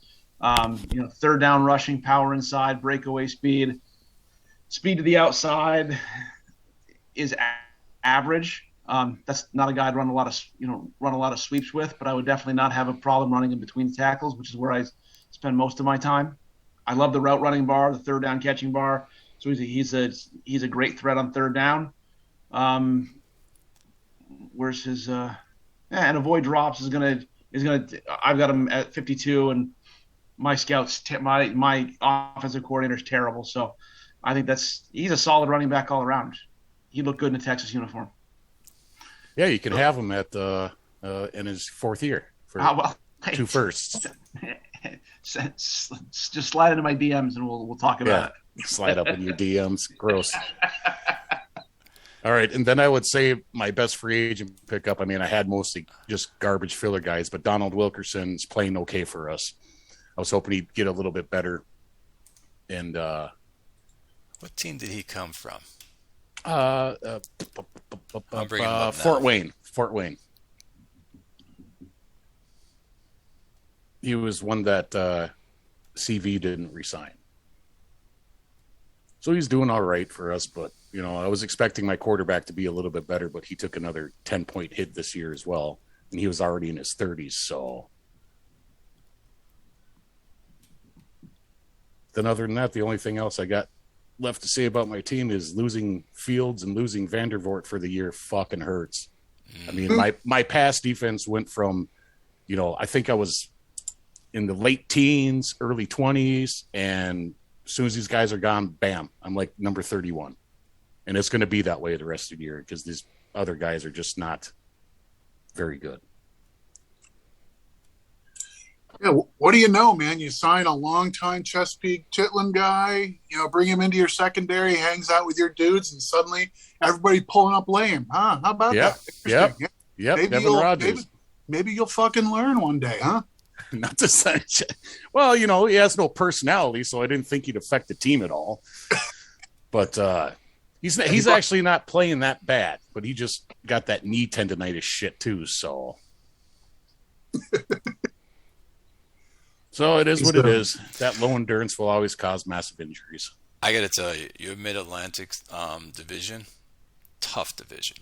Third down rushing, power inside, breakaway speed to the outside is average. That's not a guy I'd run a lot of sweeps with, but I would definitely not have a problem running in between the tackles, which is where I spend most of my time. I love the route running bar, the third down catching bar. So he's a great threat on third down. Where's his and avoid drops is gonna. I've got him at 52, and my scouts, my offensive coordinator is terrible. So I think he's a solid running back all around. He looked good in a Texas uniform. Yeah, you can have him at in his fourth year for 2 firsts. just slide into my DMs and we'll talk about it. Slide up in your DMs. Gross. All right, and then I would say my best free agent pickup. I mean, I had mostly just garbage filler guys, but Donald Wilkerson's playing okay for us. I was hoping he'd get a little bit better. And what team did he come from? Fort Wayne. Fort Wayne. He was one that CV didn't resign. So he's doing all right for us, but I was expecting my quarterback to be a little bit better, but he took another 10-point hit this year as well, and he was already in his 30s. So then, other than that, the only thing else I got left to say about my team is losing Fields and losing Vandervoort for the year fucking hurts. I mean, my pass defense went from, I think I was in the late teens, early 20s, and as soon as these guys are gone, bam, I'm like number 31. And it's going to be that way the rest of the year because these other guys are just not very good. Yeah, what do you know, man? You sign a longtime Chesapeake Chitlin guy, bring him into your secondary, hangs out with your dudes, and suddenly everybody pulling up lame. Huh? How about that? Yep. Devin Rogers. Maybe you'll fucking learn one day, huh? Not to say, well, he has no personality, so I didn't think he'd affect the team at all. But he's actually not playing that bad, but he just got that knee tendonitis shit too. So, it is what it is. That low endurance will always cause massive injuries. I got to tell you, your Mid-Atlantic division, tough division.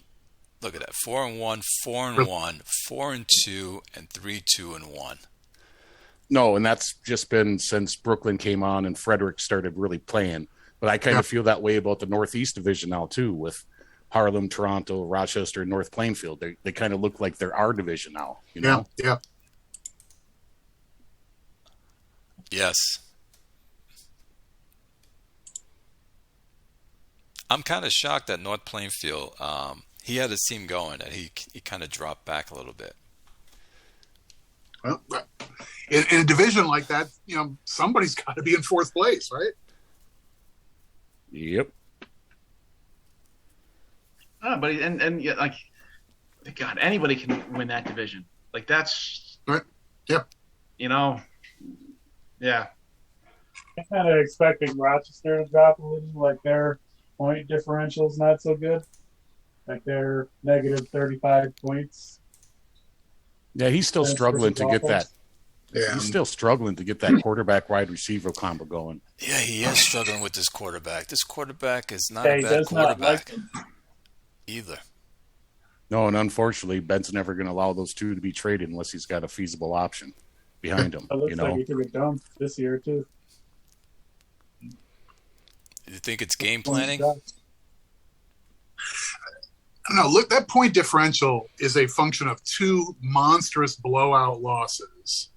Look at that: 4-1, 4-1, 4-2, and 3-2-1. No, and that's just been since Brooklyn came on and Frederick started really playing. But I kind of feel that way about the Northeast Division now, too, with Harlem, Toronto, Rochester, and North Plainfield. They kind of look like they're our division now, Yeah. Yes. I'm kind of shocked that North Plainfield, he had his team going, and he kind of dropped back a little bit. Well, in a division like that, somebody's got to be in fourth place, right? Yep. But like, God, anybody can win that division. Like that's right. Yep. Yeah. I'm kind of expecting Rochester to drop a little, like their point differential's not so good. Like they're negative 35 points. Yeah, he's still struggling to get that. Yeah. He's still struggling to get that quarterback wide receiver combo going. Yeah, he is struggling with this quarterback. This quarterback is not a bad quarterback either. No, and unfortunately, Ben's never going to allow those two to be traded unless he's got a feasible option behind him. It looks like he took a dump this year, too. You think it's game planning? No, look, that point differential is a function of two monstrous blowout losses.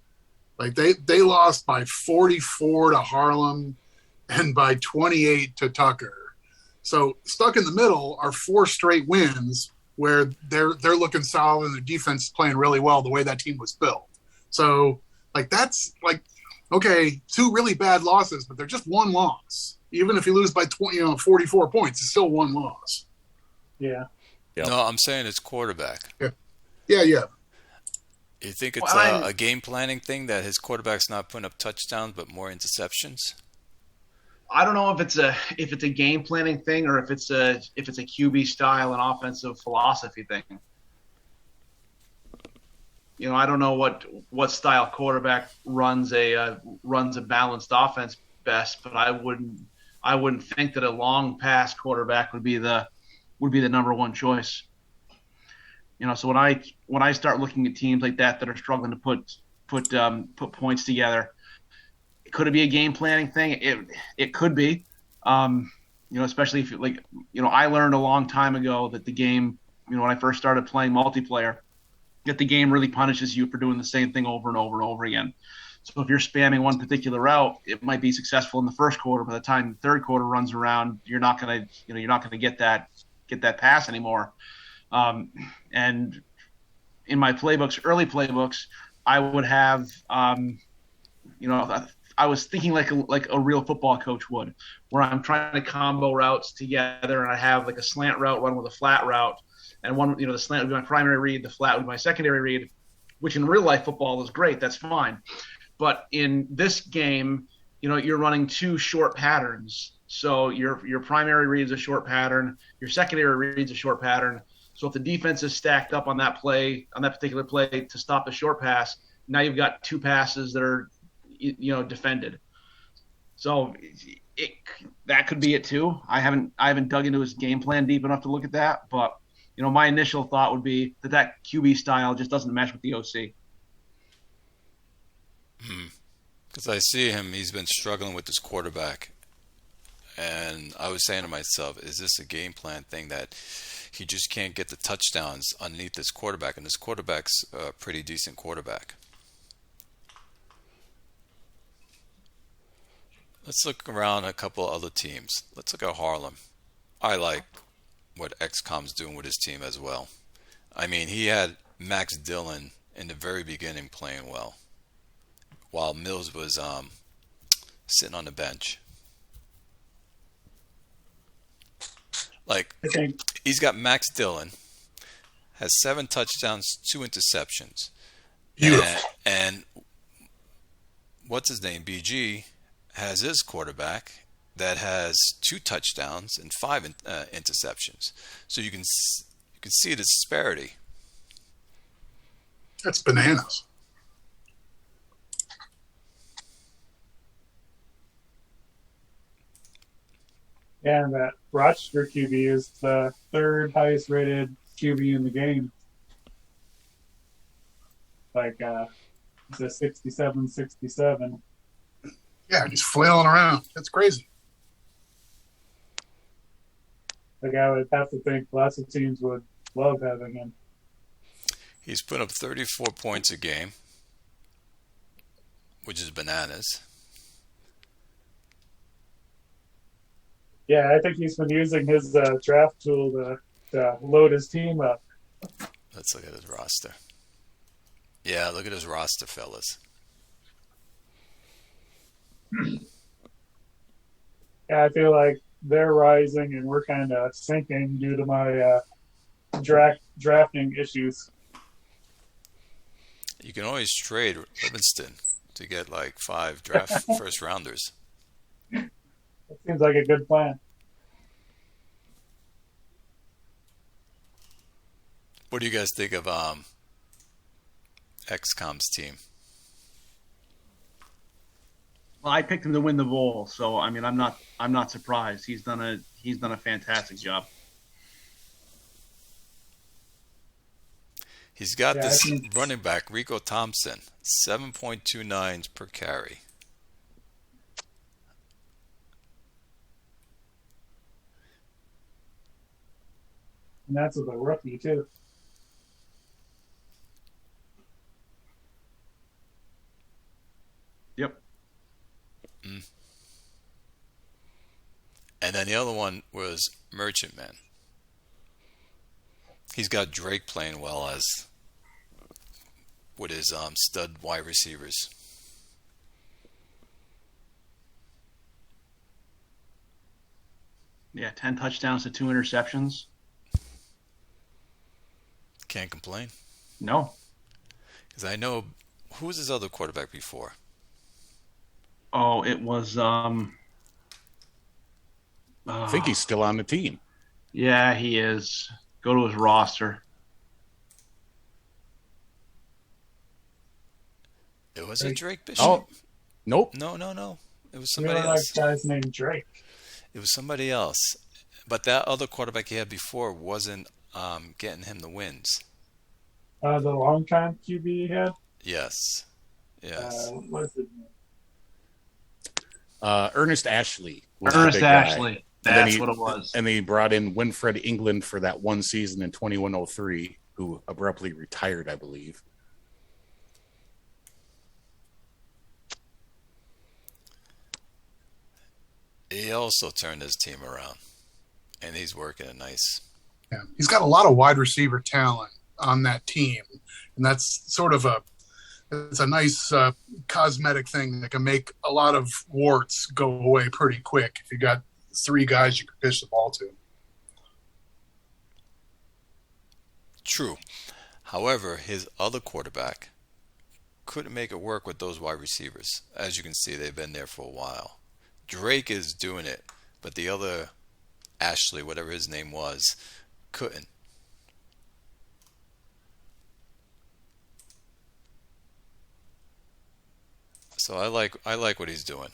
Like they lost by 44 to Harlem and by 28 to Tucker. So stuck in the middle are four straight wins where they're looking solid and the defense is playing really well the way that team was built. So that's okay, two really bad losses, but they're just one loss. Even if you lose by 44 points, it's still one loss. Yeah. Yep. No, I'm saying it's quarterback. Yeah. You think it's a game planning thing that his quarterback's not putting up touchdowns but more interceptions? I don't know if it's a game planning thing or if it's a QB style and offensive philosophy thing. I don't know what style quarterback runs a balanced offense best, but I wouldn't think that a long pass quarterback would be the number one choice. So when I start looking at teams like that are struggling to put points together, could it be a game planning thing? It could be, especially if I learned a long time ago that the game, when I first started playing multiplayer, that the game really punishes you for doing the same thing over and over and over again. So if you're spamming one particular route, it might be successful in the first quarter. By the time the third quarter runs around, you're not gonna get that pass anymore. And in my early playbooks, I would have I was thinking like a real football coach would, where I'm trying to combo routes together, and I have like a slant route run with a flat route, and one, the slant would be my primary read, the flat would be my secondary read, which in real life football is great. That's fine. But in this game, you're running two short patterns. So your primary read is a short pattern, your secondary read is a short pattern. So if the defense is stacked up on that particular play to stop the short pass, now you've got two passes that are, defended. So that could be it too. I haven't dug into his game plan deep enough to look at that, but my initial thought would be that QB style just doesn't mesh with the OC. Because I see him, he's been struggling with this quarterback. And I was saying to myself, is this a game plan thing that he just can't get the touchdowns underneath this quarterback? And this quarterback's a pretty decent quarterback. Let's look around a couple other teams. Let's look at Harlem. I like what XCOM's doing with his team as well. I mean, he had Max Dillon in the very beginning playing well, while Mills was sitting on the bench. Like, he's got Max Dillon, has 7 touchdowns, 2 interceptions. Beautiful. And what's his name? BG has his quarterback that has 2 touchdowns and 5 interceptions. So you can see the disparity. That's bananas. And that Rochester QB is the 3rd highest rated QB in the game. Like, it's a 67-67. Yeah, just flailing around. That's crazy. Like, I would have to think lots of teams would love having him. He's put up 34 points a game, which is bananas. Yeah, I think he's been using his draft tool to load his team up. Let's look at his roster. Yeah, look at his roster, fellas. Yeah, I feel like they're rising and we're kind of sinking due to my drafting issues. You can always trade Livingston to get like 5 draft first rounders. It seems like a good plan. What do you guys think of XCOM's team? Well, I picked him to win the bowl, so I mean, I'm not surprised. He's done a fantastic job. He's got this running back, Rico Thompson, 7.29 per carry. And that's with a rookie, too. Yep. And then the other one was Merchantman. He's got Drake playing well as with his stud wide receivers. Yeah, 10 touchdowns to 2 interceptions. Can't complain. No. Because I know, who was his other quarterback before? Oh, it was I think he's still on the team. Yeah, he is. Go to his roster. It was a Drake Bishop. Oh, nope. No. It was You somebody know, like else. guy's named Drake. It was somebody else. But that other quarterback he had before wasn't getting him the wins. The longtime QB he had. Yes. What's his name? Ernest Ashley. Was the Ernest big guy. Ashley. And then That's what it was. And they brought in Winfred England for that one season in 2103, who abruptly retired, I believe. He also turned his team around, and he's working it nice. Yeah. He's got a lot of wide receiver talent on that team, and that's sort of It's a nice cosmetic thing that can make a lot of warts go away pretty quick if you got three guys you can pitch the ball to. True. However, his other quarterback couldn't make it work with those wide receivers. As you can see, they've been there for a while. Drake is doing it, but the other Ashley, whatever his name was, couldn't. So I like what he's doing,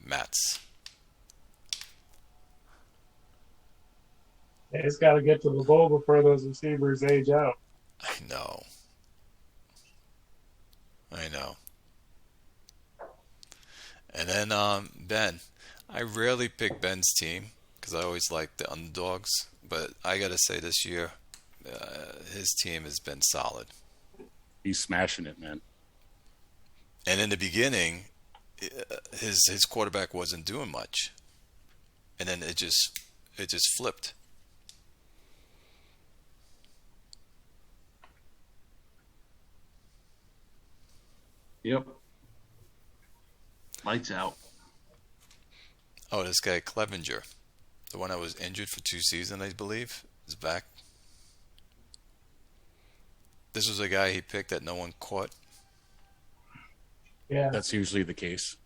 Mats. It's got to get to the bowl before those receivers age out. I know. And then Ben, I rarely pick Ben's team because I always like the underdogs. But I gotta say this year, his team has been solid. He's smashing it, man. And in the beginning, his quarterback wasn't doing much, and then it just flipped. Yep. Lights out. Oh, this guy Clevenger, the one that was injured for 2 seasons, I believe, is back. This was a guy he picked that no one caught. Yeah. That's usually the case.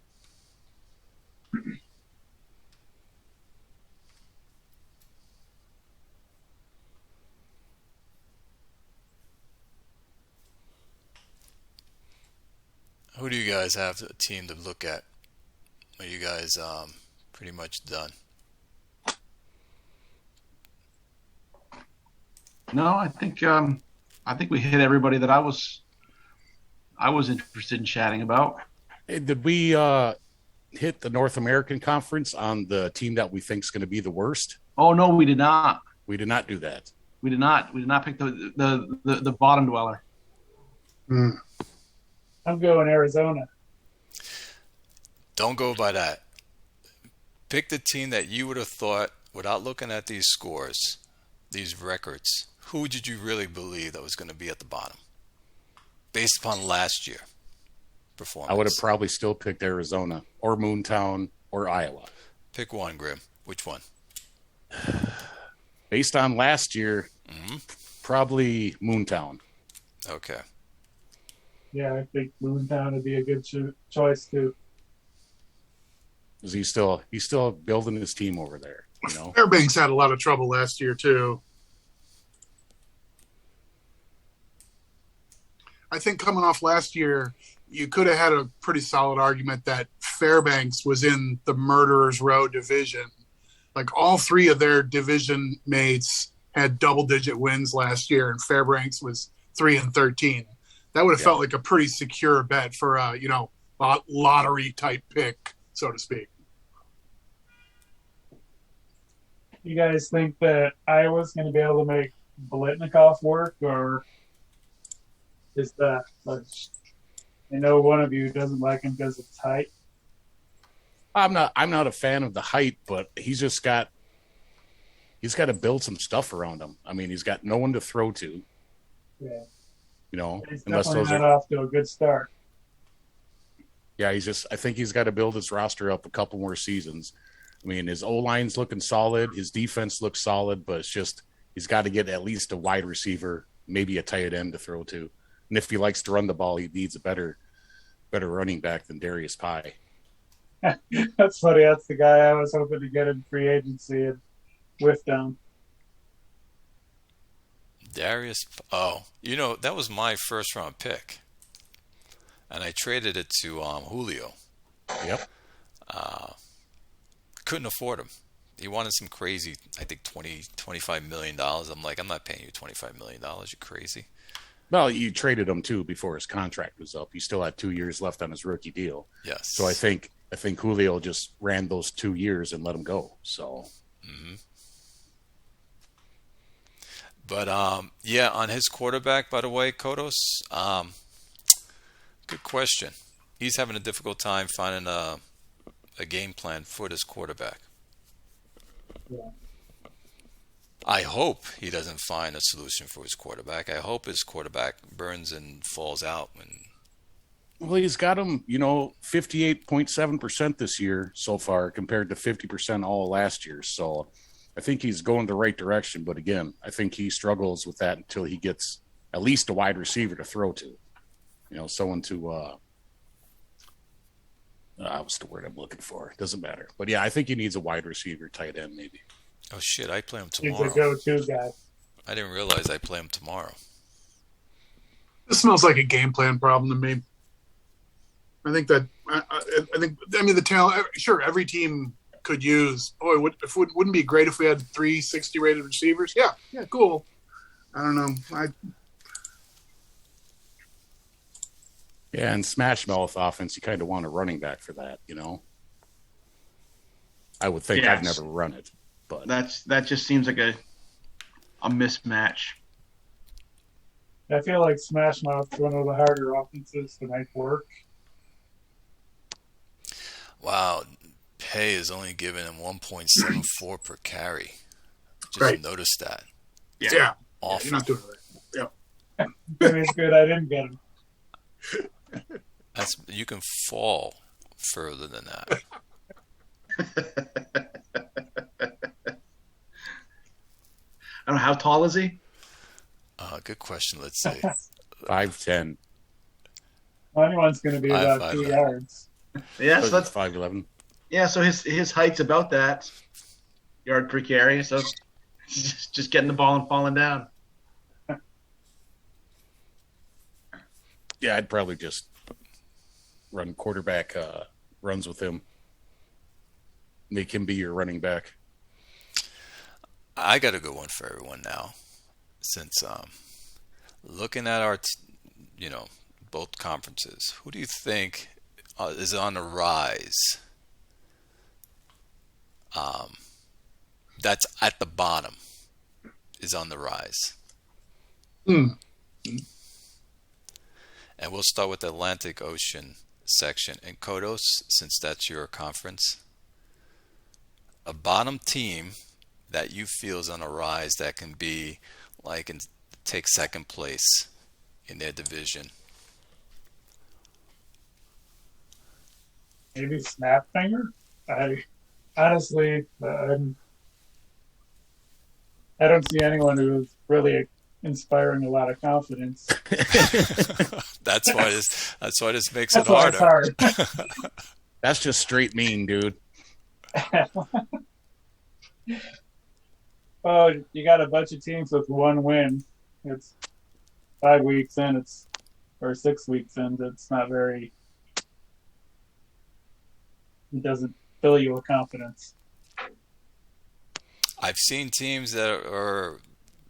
Who do you guys have a team to look at? Are you guys pretty much done? No, I think we hit everybody that I was interested in chatting about. Hey, did we hit the North American Conference on the team that we think is going to be the worst? Oh no, we did not. We did not do that. We did not pick the bottom dweller. Mm. I'm going Arizona. Don't go by that. Pick the team that you would have thought, without looking at these scores, these records, who did you really believe that was going to be at the bottom? Based upon last year performance. I would have probably still picked Arizona or Moontown or Iowa. Pick one, Grim. Which one? Based on last year, probably Moontown. Okay. Yeah, I think Moontown would be a good choice too. Because he's still building his team over there. You know, Fairbanks had a lot of trouble last year too. I think coming off last year, you could have had a pretty solid argument that Fairbanks was in the Murderers Row division. Like all three of their division mates had double-digit wins last year, and Fairbanks was 3-13. That would have felt like a pretty secure bet for a lottery type pick, so to speak. You guys think that Iowa's going to be able to make Biletnikoff work, or is that? I know one of you doesn't like him because of his height. I'm not a fan of the height, but he's got to build some stuff around him. I mean, he's got no one to throw to. Yeah. You know, He's unless definitely those not off to a good start. Yeah, I think he's got to build his roster up a couple more seasons. I mean, his O-line's looking solid. His defense looks solid, but it's just he's got to get at least a wide receiver, maybe a tight end to throw to. And if he likes to run the ball, he needs a better running back than Darius Pye. That's funny. That's the guy I was hoping to get in free agency and whiffed on. Darius. That was my first round pick, and I traded it to Julio. Yep. Couldn't afford him. He wanted some crazy, I think $25 million. I'm like, I'm not paying you $25 million. You're crazy. Well, you traded him too before his contract was up. He still had 2 years left on his rookie deal. Yes. So I think Julio just ran those 2 years and let him go. So. Mm-hmm. But on his quarterback, by the way, Kodos. Good question. He's having a difficult time finding a game plan for this quarterback. Yeah. I hope he doesn't find a solution for his quarterback. I hope his quarterback burns and falls out Well, he's got him, 58.7% this year so far compared to 50% all last year. So I think he's going the right direction. But again, I think he struggles with that until he gets at least a wide receiver to throw to. Someone to what's the word I'm looking for? Doesn't matter. But yeah, I think he needs a wide receiver, tight end, maybe. Oh shit! I play him He's tomorrow. a go-to guy. I didn't realize I play him tomorrow. This smells like a game plan problem to me. I think the talent. Sure, every team could use. Boy, wouldn't be great if we had 360 rated receivers. Yeah, cool. I don't know. Yeah, and Smash Mouth offense, you kind of want a running back for that, I would think. Yes. I've never run it, but That just seems like a mismatch. I feel like Smash Mouth's one of the harder offenses to make work. Wow, Pay is only giving him 1.74 per carry. Just Right. noticed that. Yeah. Awful. You're not doing it right. Yeah. It's good I didn't get him. You can fall further than that. I don't know, how tall is he? Good question. Let's see. 5'10". Anyone's going to be about 5'11". 2 yards. Yeah, so that's 5'11". so his height's about that yard per carry. So just getting the ball and falling down. Yeah, I'd probably just run quarterback runs with him. Make him be your running back. I got a good one for everyone now, since looking at our, both conferences. Who do you think is on the rise? That's at the bottom is on the rise. And we'll start with the Atlantic Ocean section. And Kodos, since that's your conference, a bottom team that you feel is on a rise that can be and take second place in their division. Maybe Snapfinger? I honestly, I don't see anyone who's really inspiring a lot of confidence. That's why this makes That's it why it's harder. hard. That's just straight mean, dude. Oh, you got a bunch of teams with one win. It's 5 weeks in, or 6 weeks in. It's not very. It doesn't fill you with confidence. I've seen teams that are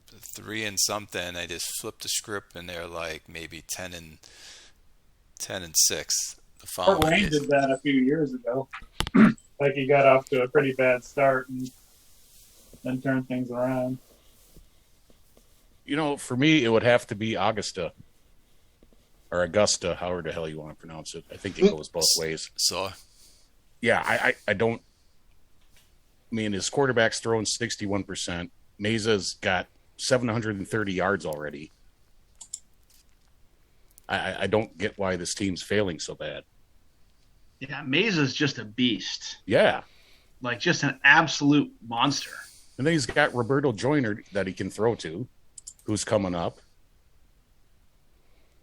3 and something. They just flip the script and they're like maybe 10 and 6. The Fort following Wayne year. did that a few years ago. Like he got off to a pretty bad start and then turned things around. For me, it would have to be Augusta or Augusta, however the hell you want to pronounce it. I think it goes both ways. So Yeah, I don't. I mean, his quarterback's thrown 61%. Mesa's got 730 yards already. I don't get why this team's failing so bad. Yeah, Mesa's just a beast. Yeah. Like just an absolute monster. And then he's got Roberto Joyner that he can throw to, who's coming up.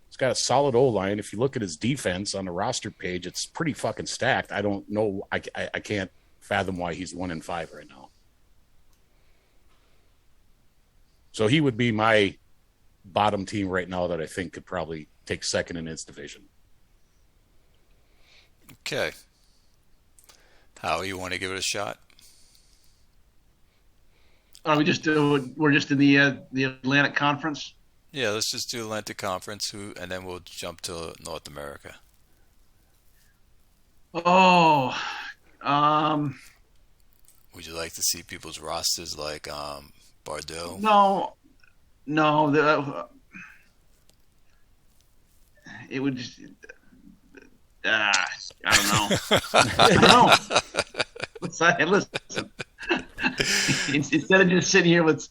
He's got a solid O-line. If you look at his defense on the roster page, it's pretty fucking stacked. I don't know. I can't fathom why he's 1-5 right now. So he would be my bottom team right now that I think could probably take second in his division. okay. How you want to give it a shot? We're just in the Atlantic Conference. Yeah, let's just do Atlantic Conference, and then we'll jump to North America. Oh, Would you like to see people's rosters like Bordeaux? no. It would just. I don't know. I don't know. Listen. Instead of just sitting here with,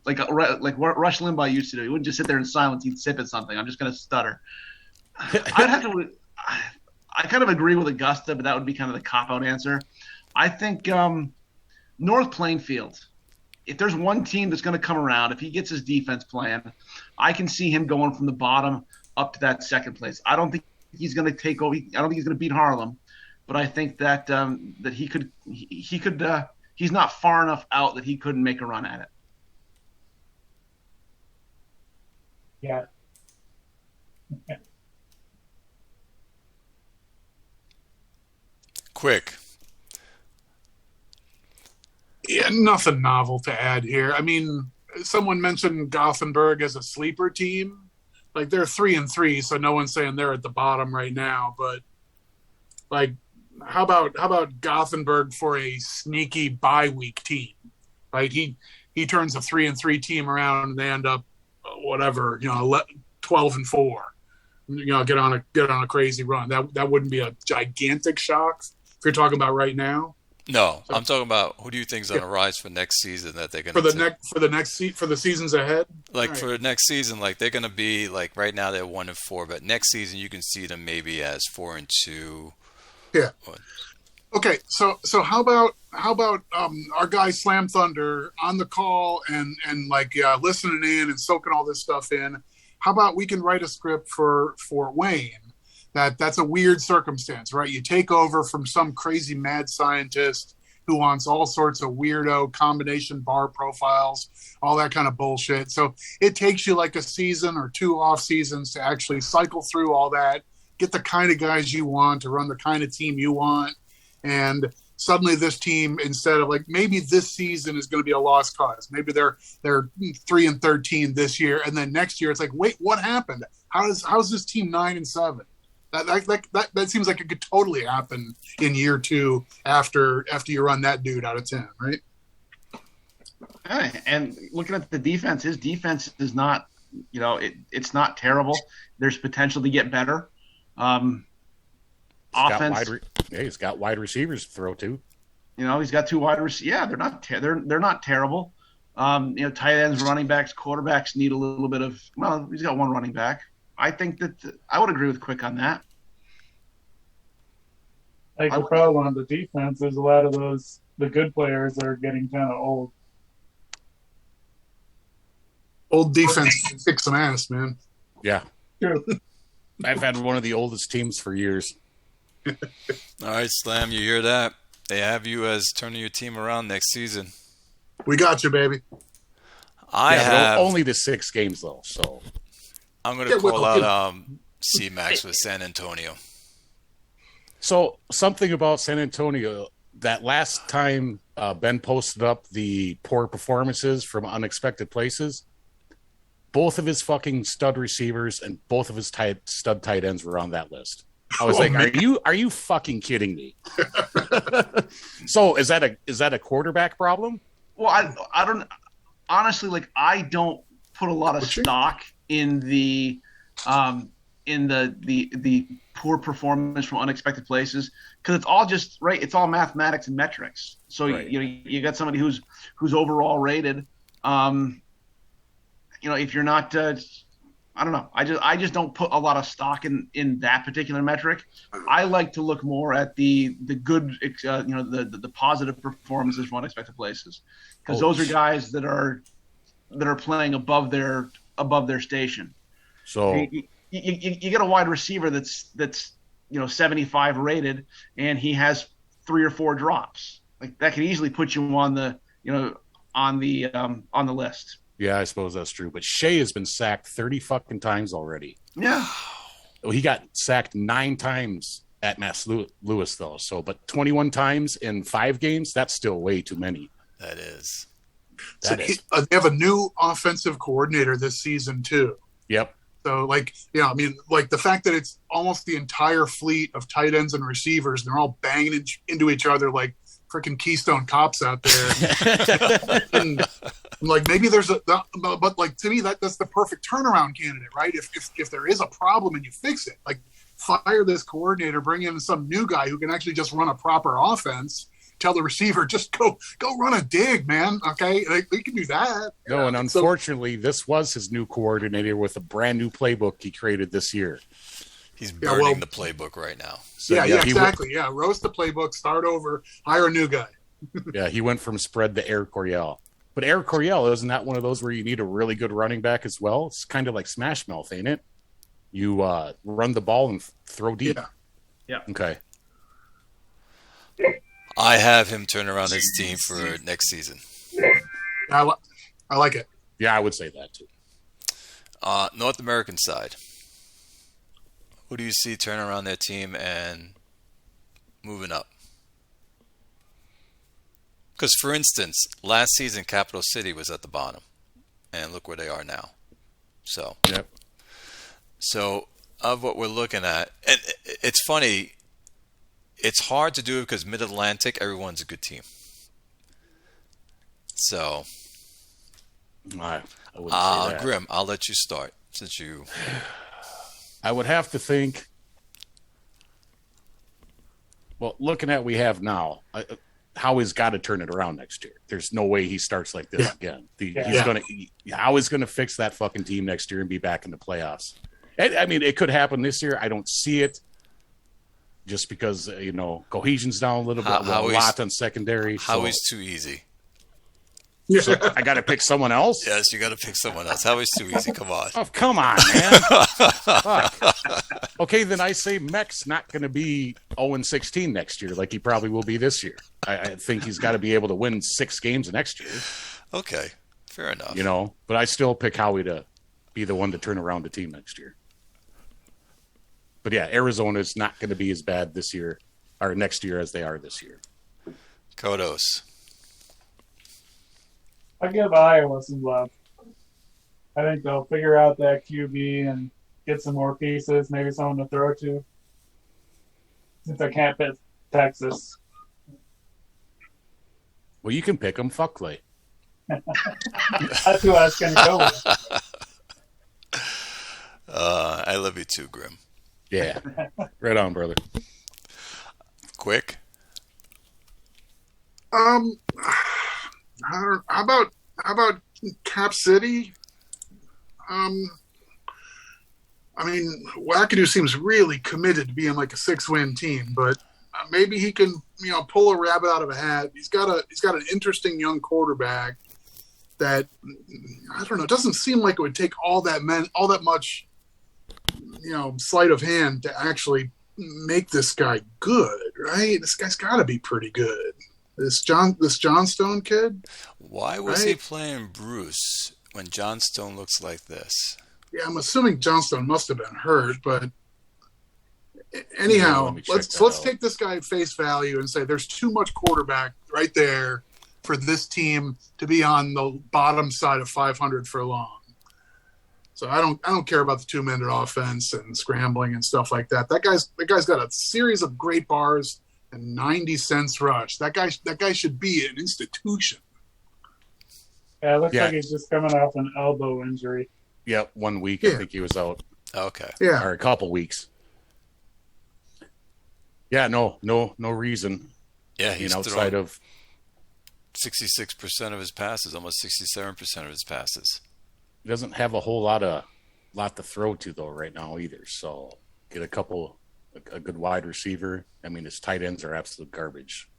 like Rush Limbaugh used to do, he wouldn't just sit there in silence. He'd sip at something. I'm just going to stutter. I'd have to. I kind of agree with Augusta, but that would be kind of the cop-out answer. I think North Plainfield. If there's one team that's going to come around, if he gets his defense playing, I can see him going from the bottom up to that second place. I don't think he's going to take over. I don't think he's going to beat Harlem, but I think that that he could. He's not far enough out that he couldn't make a run at it. Yeah. Quick. Yeah, nothing novel to add here. I mean, someone mentioned Gothenburg as a sleeper team. Like they're 3-3, so no one's saying they're at the bottom right now. But like, how about Gothenburg for a sneaky bye week team? Right? He turns a 3-3 team around, and they end up whatever 12-4. Get on a crazy run. That wouldn't be a gigantic shock if you're talking about right now. No, I'm talking about who do you think is going to rise for next season that they're going to for the seasons ahead. Like right. For next season, like they're going to be like right now they're 1-4, but next season you can see them maybe as 4-2. Yeah. Okay, so how about our guy Slam Thunder on the call and listening in and soaking all this stuff in? How about we can write a script for Wayne? That's a weird circumstance, right? You take over from some crazy mad scientist who wants all sorts of weirdo combination bar profiles, all that kind of bullshit. So it takes you like a season or 2 off seasons to actually cycle through all that, get the kind of guys you want to run the kind of team you want. And suddenly this team, instead of like maybe this season is going to be a lost cause. Maybe they're 3-13 this year. And then next year it's like, wait, what happened? How's this team 9-7? That seems like it could totally happen in year 2 after you run that dude out of 10, right? And looking at the defense, his defense is not, it's not terrible. There's potential to get better. Offense. He's got wide receivers to throw to. He's got 2 wide receivers. Yeah, they're not terrible. Tight ends, running backs, quarterbacks need a little bit of. Well, he's got 1 running back. I think that I would agree with Quick on that. The problem on the defense is a lot of the good players are getting kind of old. Old defense kicks some ass, man. Yeah. True. I've had one of the oldest teams for years. All right, Slam, you hear that? They have you as turning your team around next season. We got you, baby. I have only the 6 games though, so I'm going to call out C-Max with San Antonio. So something about San Antonio, that last time Ben posted up the poor performances from unexpected places, both of his fucking stud receivers and both of his stud tight ends were on that list. I was man. Are you fucking kidding me? So is that a quarterback problem? Well, I don't honestly I don't put a lot of stock in the poor performance from unexpected places because it's all just right. It's all mathematics and metrics. So right. you got somebody who's overall rated. If you're not, I don't know. I just don't put a lot of stock in that particular metric. I like to look more at the good, the positive performances from unexpected places because those are guys that are playing above their station. So you get a wide receiver that's 75 rated and he has 3 or 4 drops. Like that can easily put you on the list. Yeah, I suppose that's true. But Shea has been sacked 30 fucking times already. Yeah. He got sacked 9 times at Mass Lewis though. So, but 21 times in 5 games, that's still way too many. That is. They have a new offensive coordinator this season too. Yep. So, the fact that it's almost the entire fleet of tight ends and receivers, and they're all banging into each other like freaking Keystone Cops out there. And maybe there's but to me, that's the perfect turnaround candidate, right? If there is a problem and you fix it, fire this coordinator, bring in some new guy who can actually just run a proper offense. Tell the receiver, just go run a dig, man. Okay, we can do that. No, and unfortunately, this was his new coordinator with a brand new playbook he created this year. He's Yeah, burning well- the playbook right now. So, yeah, he went- exactly. Yeah, roast the playbook, start over, hire a new guy. Yeah, he went from spread to Eric Coryell. But Eric Coryell, isn't that one of those where you need a really good running back as well? It's kind of like Smash Mouth, ain't it? You run the ball and throw deep. Yeah. Okay. I have him turn around his team for next season. I like it. Yeah, I would say that too. North American side. Who do you see turning around their team and moving up? Because, for instance, last season, Capital City was at the bottom. And look where they are now. So, Yep. So, of what we're looking at, and it's funny, it's hard to do it because Mid-Atlantic, everyone's a good team. So, I wouldn't say that. Grim, I'll let you start since you. I would have to think. Well, looking at what we have now, Howie's got to turn it around next year. There's no way he starts like this again. Howie's going to fix that fucking team next year and be back in the playoffs. I mean, it could happen this year. I don't see it, just because cohesion's down a little bit, a lot on secondary. Howie's too easy. So I got to pick someone else. Yes, you got to pick someone else. Howie's too easy. Come on. Oh, come on, man. Fuck. Okay, then I say Mech's not going to be 0-16 next year like he probably will be this year. I think he's got to be able to win 6 games next year. Okay, fair enough. But I still pick Howie to be the one to turn around the team next year. But yeah, Arizona's not going to be as bad this year or next year as they are this year. Kodos. I give Iowa some love. I think they'll figure out that QB and get some more pieces, maybe someone to throw to. Since I can't pick Texas. Well, you can pick them. Fuck Clay. That's who I was going to go with. I love you too, Grim. Yeah. Right on, brother. Quick. How about Cap City? I mean, Wackadoo seems really committed to being like a 6-win team, but maybe he can, pull a rabbit out of a hat. He's got an interesting young quarterback that, I don't know, it doesn't seem like it would take all that much, sleight of hand to actually make this guy good, right? This guy's got to be pretty good. This Johnstone kid. Why was he playing Bruce when Johnstone looks like this? Yeah, I'm assuming Johnstone must have been hurt, but anyhow, let's take this guy at face value and say there's too much quarterback right there for this team to be on the bottom side of 500 for long. So I don't care about the 2-minute offense and scrambling and stuff like that. That guy's got a series of great bars and 90 cents rush. That guy should be an institution. Yeah, it looks like he's just coming off an elbow injury. Yep, 1 week. I think he was out. Okay. Yeah. Or a couple weeks. Yeah, no reason. Yeah, he's outside of 66% of his passes, almost 67% of his passes. He doesn't have a whole lot to throw to though right now either. So get a good wide receiver. I mean, his tight ends are absolute garbage.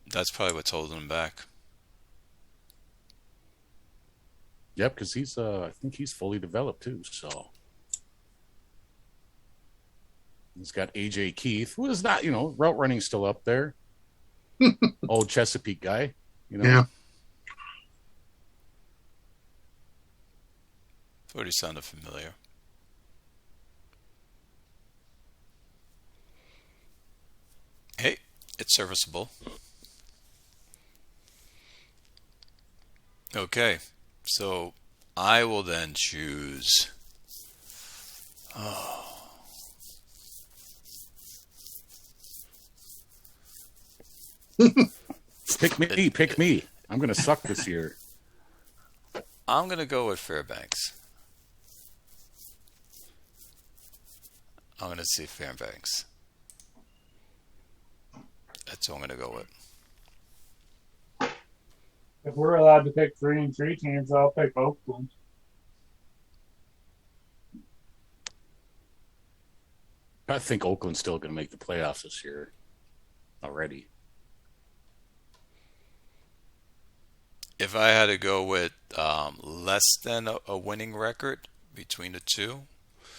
That's probably what's holding him back. Yep, because I think he's fully developed too. So he's got AJ Keith, who is not, route running still up there. Old Chesapeake guy, Yeah. Already sounded familiar. Hey, it's serviceable. Okay, so I will then choose. Pick me. I'm going to suck this year. I'm going to go with Fairbanks. I'm going to see Fairbanks. That's what I'm going to go with. If we're allowed to pick 3-3 teams, I'll pick Oakland. I think Oakland's still going to make the playoffs this year already. If I had to go with less than a winning record between the two,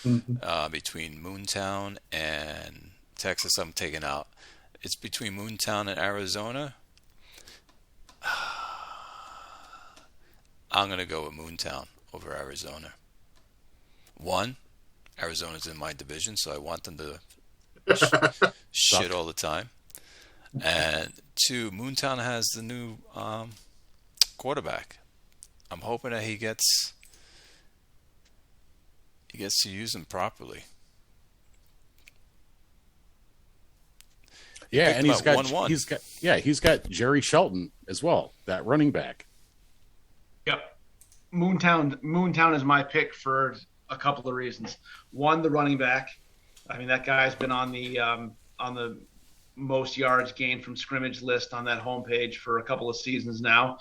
between Moontown and Texas, I'm taking out. It's between Moontown and Arizona. I'm going to go with Moontown over Arizona. One, Arizona's in my division, so I want them to shit all the time. And two, Moontown has the new quarterback. I'm hoping that he gets to use him properly. Yeah, and he's got 1-1. he's got Jerry Shelton as well, that running back. Yep. Moontown is my pick for a couple of reasons. One, the running back. I mean, that guy's been on the most yards gained from scrimmage list on that homepage for a couple of seasons now.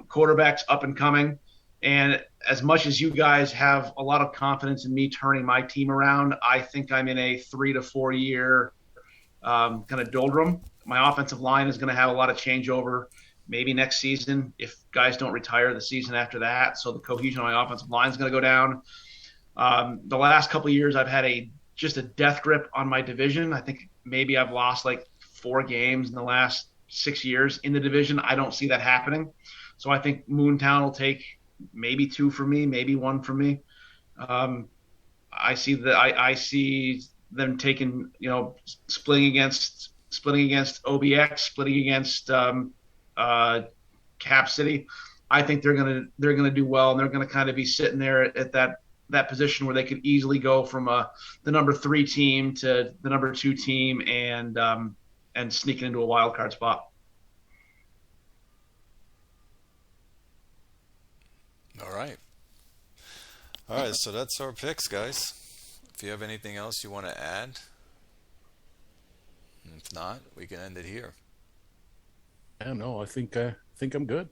Quarterback's up and coming. And as much as you guys have a lot of confidence in me turning my team around, I think I'm in a 3 to 4 year kind of doldrum. My offensive line is going to have a lot of changeover maybe next season if guys don't retire the season after that. So the cohesion of my offensive line is going to go down. The last couple of years, I've had just a death grip on my division. I think maybe I've lost like 4 games in the last 6 years in the division. I don't see that happening. So I think Moontown will take maybe 2 for me, maybe 1 for me. I see them taking, splitting against OBX, splitting against Cap City. I think they're gonna do well, and they're gonna kind of be sitting there at that position where they could easily go from the number 3 team to the number 2 team and sneaking into a wild card spot. All right, so that's our picks, guys. If you have anything else you want to add, if not, we can end it here. I don't know. I think I'm good.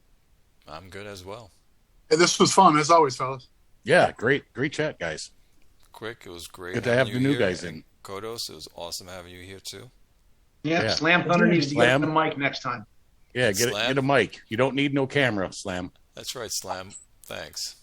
I'm good as well. Hey, this was fun as always, fellas. Yeah, great chat, guys. Quick, it was great. Good to have having the you new here. guys And in. Kodos, it was awesome having you here too. Yeah, Yeah. Slam Thunder needs to get Slam. the mic next time. Yeah, Slam. get a mic. You don't need no camera, Slam. That's right, Slam. Thanks.